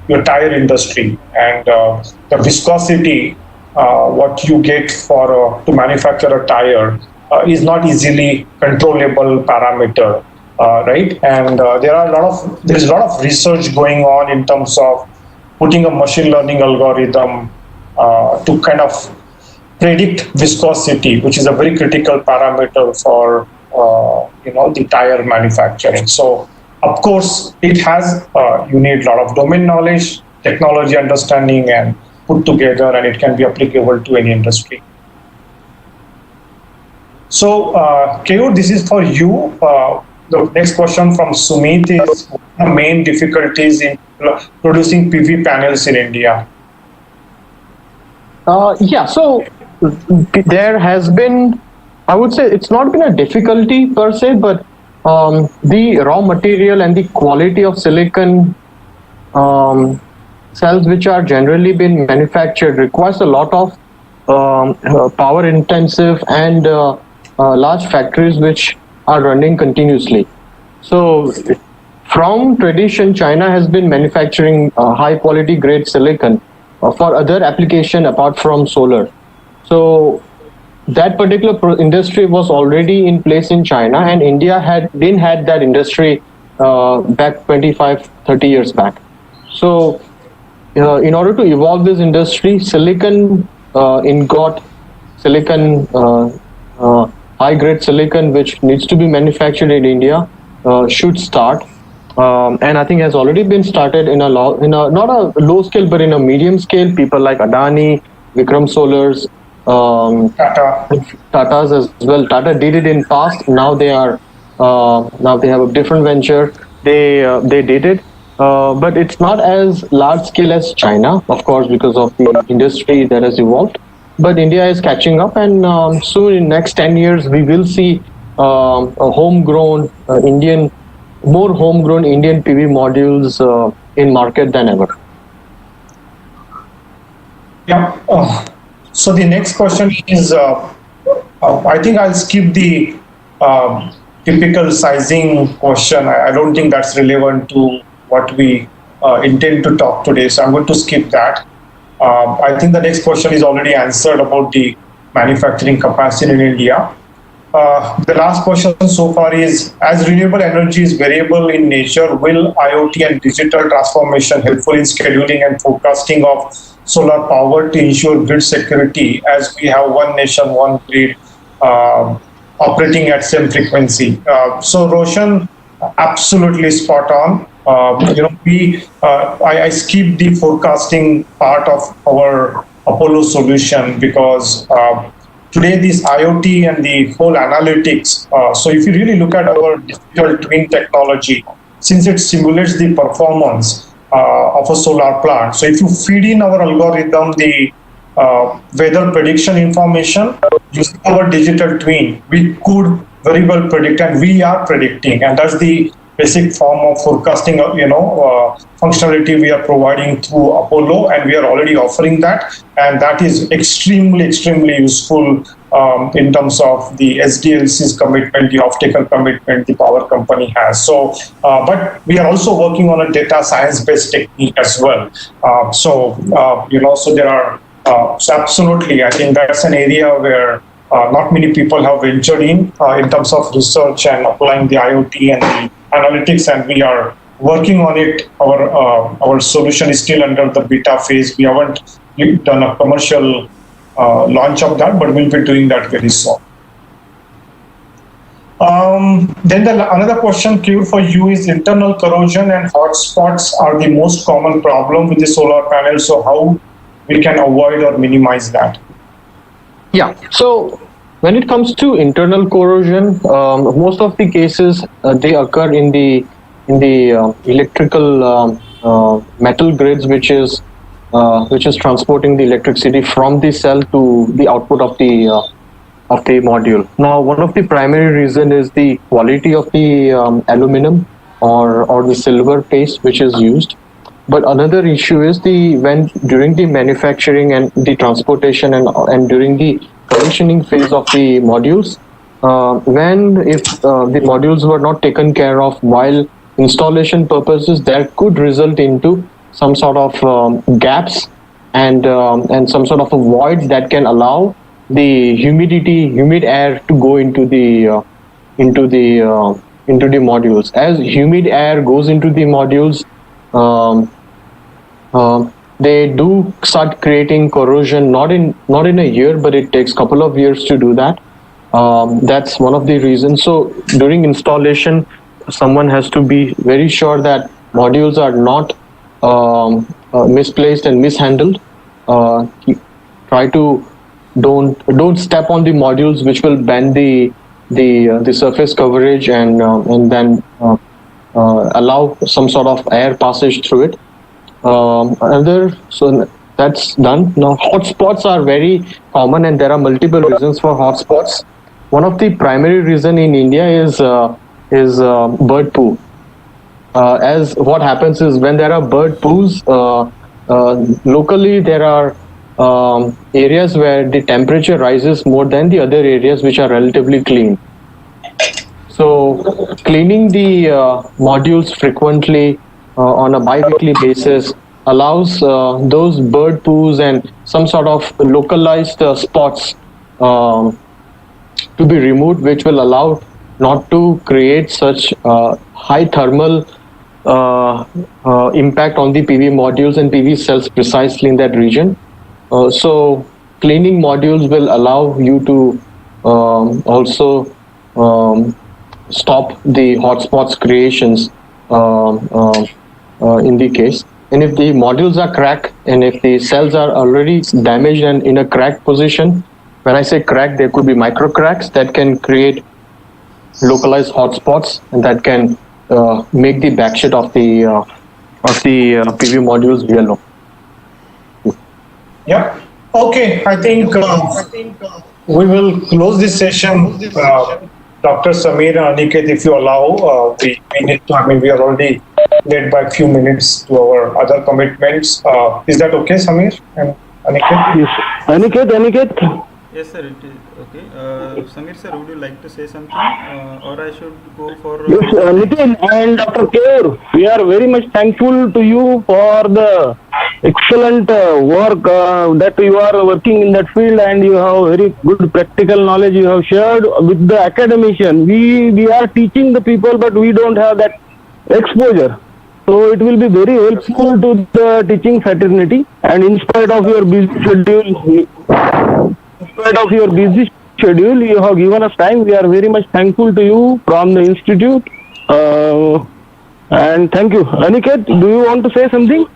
your tire industry, and the viscosity what you get for to manufacture a tire is not easily controllable parameter, right? And there is a lot of research going on in terms of putting a machine learning algorithm to kind of predict viscosity, which is a very critical parameter for the tire manufacturing. So of course it has you need a lot of domain knowledge, technology understanding, and put together, and it can be applicable to any industry. So Keyur, this is for you. The next question from Sumit is, what are the main difficulties in producing PV panels in India? So there has been, I would say it's not been a difficulty per se, but the raw material and the quality of silicon cells which are generally been manufactured requires a lot of power intensive and large factories which are running continuously. So from tradition, China has been manufacturing high quality grade silicon for other application apart from solar. So that particular industry was already in place in China, and India didn't had that industry back 25-30 years back. So in order to evolve this industry, silicon ingot, silicon high grade silicon which needs to be manufactured in India should start, and I think has already been started in not a low scale but in a medium scale. People like Adani, Vikram Solars, Tata's as well. Tata did it in past. Now they have a different venture. They did it, but it's not as large scale as China, of course, because of the industry that has evolved. But India is catching up, and soon in next 10 years we will see a homegrown more homegrown Indian PV modules in market than ever. Yeah. So the next question is, I think I'll skip the typical sizing question. I don't think that's relevant to what we intend to talk today. So I'm going to skip that. I think the next question is already answered about the manufacturing capacity in India. The last question so far is, as renewable energy is variable in nature, will IoT and digital transformation helpful in scheduling and forecasting of solar power to ensure grid security, as we have one nation, one grid operating at same frequency? So Roshan, absolutely spot on. I skipped the forecasting part of our Apollo solution because today this IoT and the whole analytics, so if you really look at our digital twin technology, since it simulates the performance of a solar plant, so if you feed in our algorithm the weather prediction information using our digital twin, we could very well predict, and we are predicting, and that's the basic form of forecasting, functionality we are providing through Apollo, and we are already offering that, and that is extremely useful in terms of the SDLC's commitment, the off-taker commitment the power company has. So, but we are also working on a data science-based technique as well. So there are, so absolutely, I think that's an area where not many people have ventured in terms of research and applying the IoT and the analytics, and we are working on it. Our solution is still under the beta phase. We haven't done a commercial launch of that, but we'll be doing that very soon. Then another question, Keyur, for you is, internal corrosion and hotspots are the most common problem with the solar panel. So how we can avoid or minimize that? Yeah. So when it comes to internal corrosion, most of the cases they occur in the electrical metal grids, which is which is transporting the electricity from the cell to the output of the module. Now, one of the primary reason is the quality of the aluminum or the silver paste which is used. But another issue is when during the manufacturing and the transportation and during the commissioning phase of the modules, if the modules were not taken care of while installation purposes, that could result into some sort of gaps and some sort of a void that can allow the humid air to go into the modules. As humid air goes into the modules, they do start creating corrosion, not in a year, but it takes couple of years to do that. That's one of the reasons. So during installation, someone has to be very sure that modules are not misplaced and mishandled. Try to don't step on the modules which will bend the surface coverage and then allow some sort of air passage through it. So that's done. Now, hotspots are very common, and there are multiple reasons for hotspots. One of the primary reason in India is bird poo. As what happens is when there are bird poos, locally there are areas where the temperature rises more than the other areas which are relatively clean. So cleaning the modules frequently on a bi-weekly basis allows those bird poos and some sort of localized spots to be removed, which will allow not to create such high thermal impact on the PV modules and PV cells precisely in that region. So cleaning modules will allow you to also stop the hotspots creations in the case. And if the modules are cracked and if the cells are already damaged and in a cracked position, when I say cracked, there could be micro cracks that can create localized hotspots and that can make the backsheet of the PV modules yellow. Yeah. Okay. I think we will close this session. Dr. Samir and Aniket, if you allow, we are already late by a few minutes to our other commitments. Is that okay, Samir and Aniket? Yes. Aniket. Yes, sir, it is okay. Samir sir, would you like to say something or I should go for... Yes, Nitin and Dr. Kaur, we are very much thankful to you for the excellent work that you are working in that field, and you have very good practical knowledge you have shared with the academician. We are teaching the people, but we don't have that exposure. So it will be very helpful to the teaching fraternity, and in spite of your busy schedule, you have given us time. We are very much thankful to you from the institute, and thank you. Aniket, do you want to say something?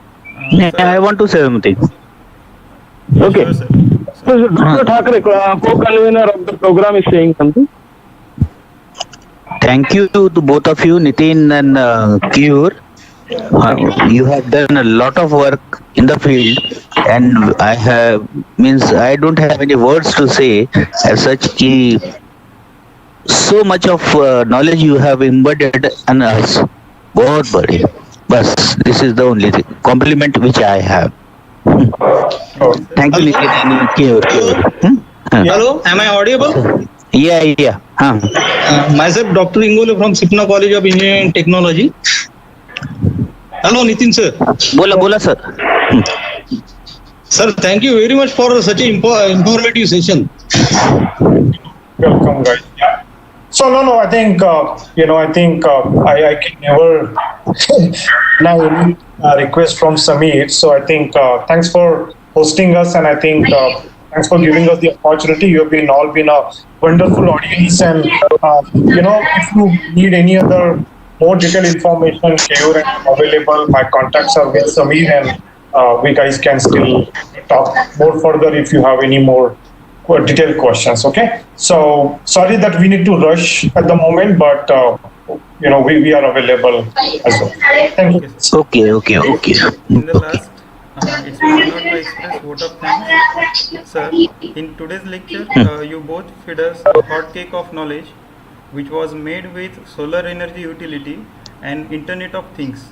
I want to say something. Okay. Sure, sir. So, Dr. Thackeray, co-convener of the program, is saying something. Thank you to both of you, Nitin and Kiur. You have done a lot of work in the field, and I don't have any words to say as such. So much of knowledge you have embedded in us. बहुत बड़े. Bas, this is the only compliment which I have. Thank you, Nitin and Kiur. Hello, am I audible? Yeah. Myself, Dr. Ingole from Sipna College of Engineering and Technology. Hello, Nitin sir. बोला sir. Sir, thank you very much for such an informative session. Welcome, guys. Yeah. So I think I can never now any request from Samir. So I think thanks for hosting us, and I think thanks for giving us the opportunity. You have all been a wonderful audience, and if you need any other more detailed information, Keyur and available. My contacts are with Samir, and we guys can still talk more further if you have any more detailed questions. Okay. So sorry that we need to rush at the moment, but we are available as well. Thank you. Okay. In the last It's my honor to express vote of thanks. Sir, in today's lecture, you both fed us a hot cake of knowledge which was made with solar energy utility and Internet of Things.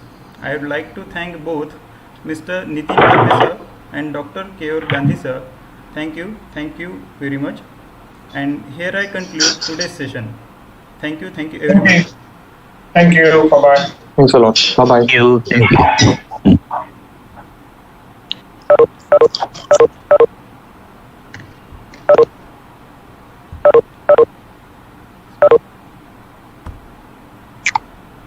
I would like to thank both Mr. Nitin Gandhi sir and Dr. K.R. Gandhi sir. Thank you very much. And here I conclude today's session. Thank you everyone. Thank you. Bye-bye. Thanks a lot. Bye bye. Thank you.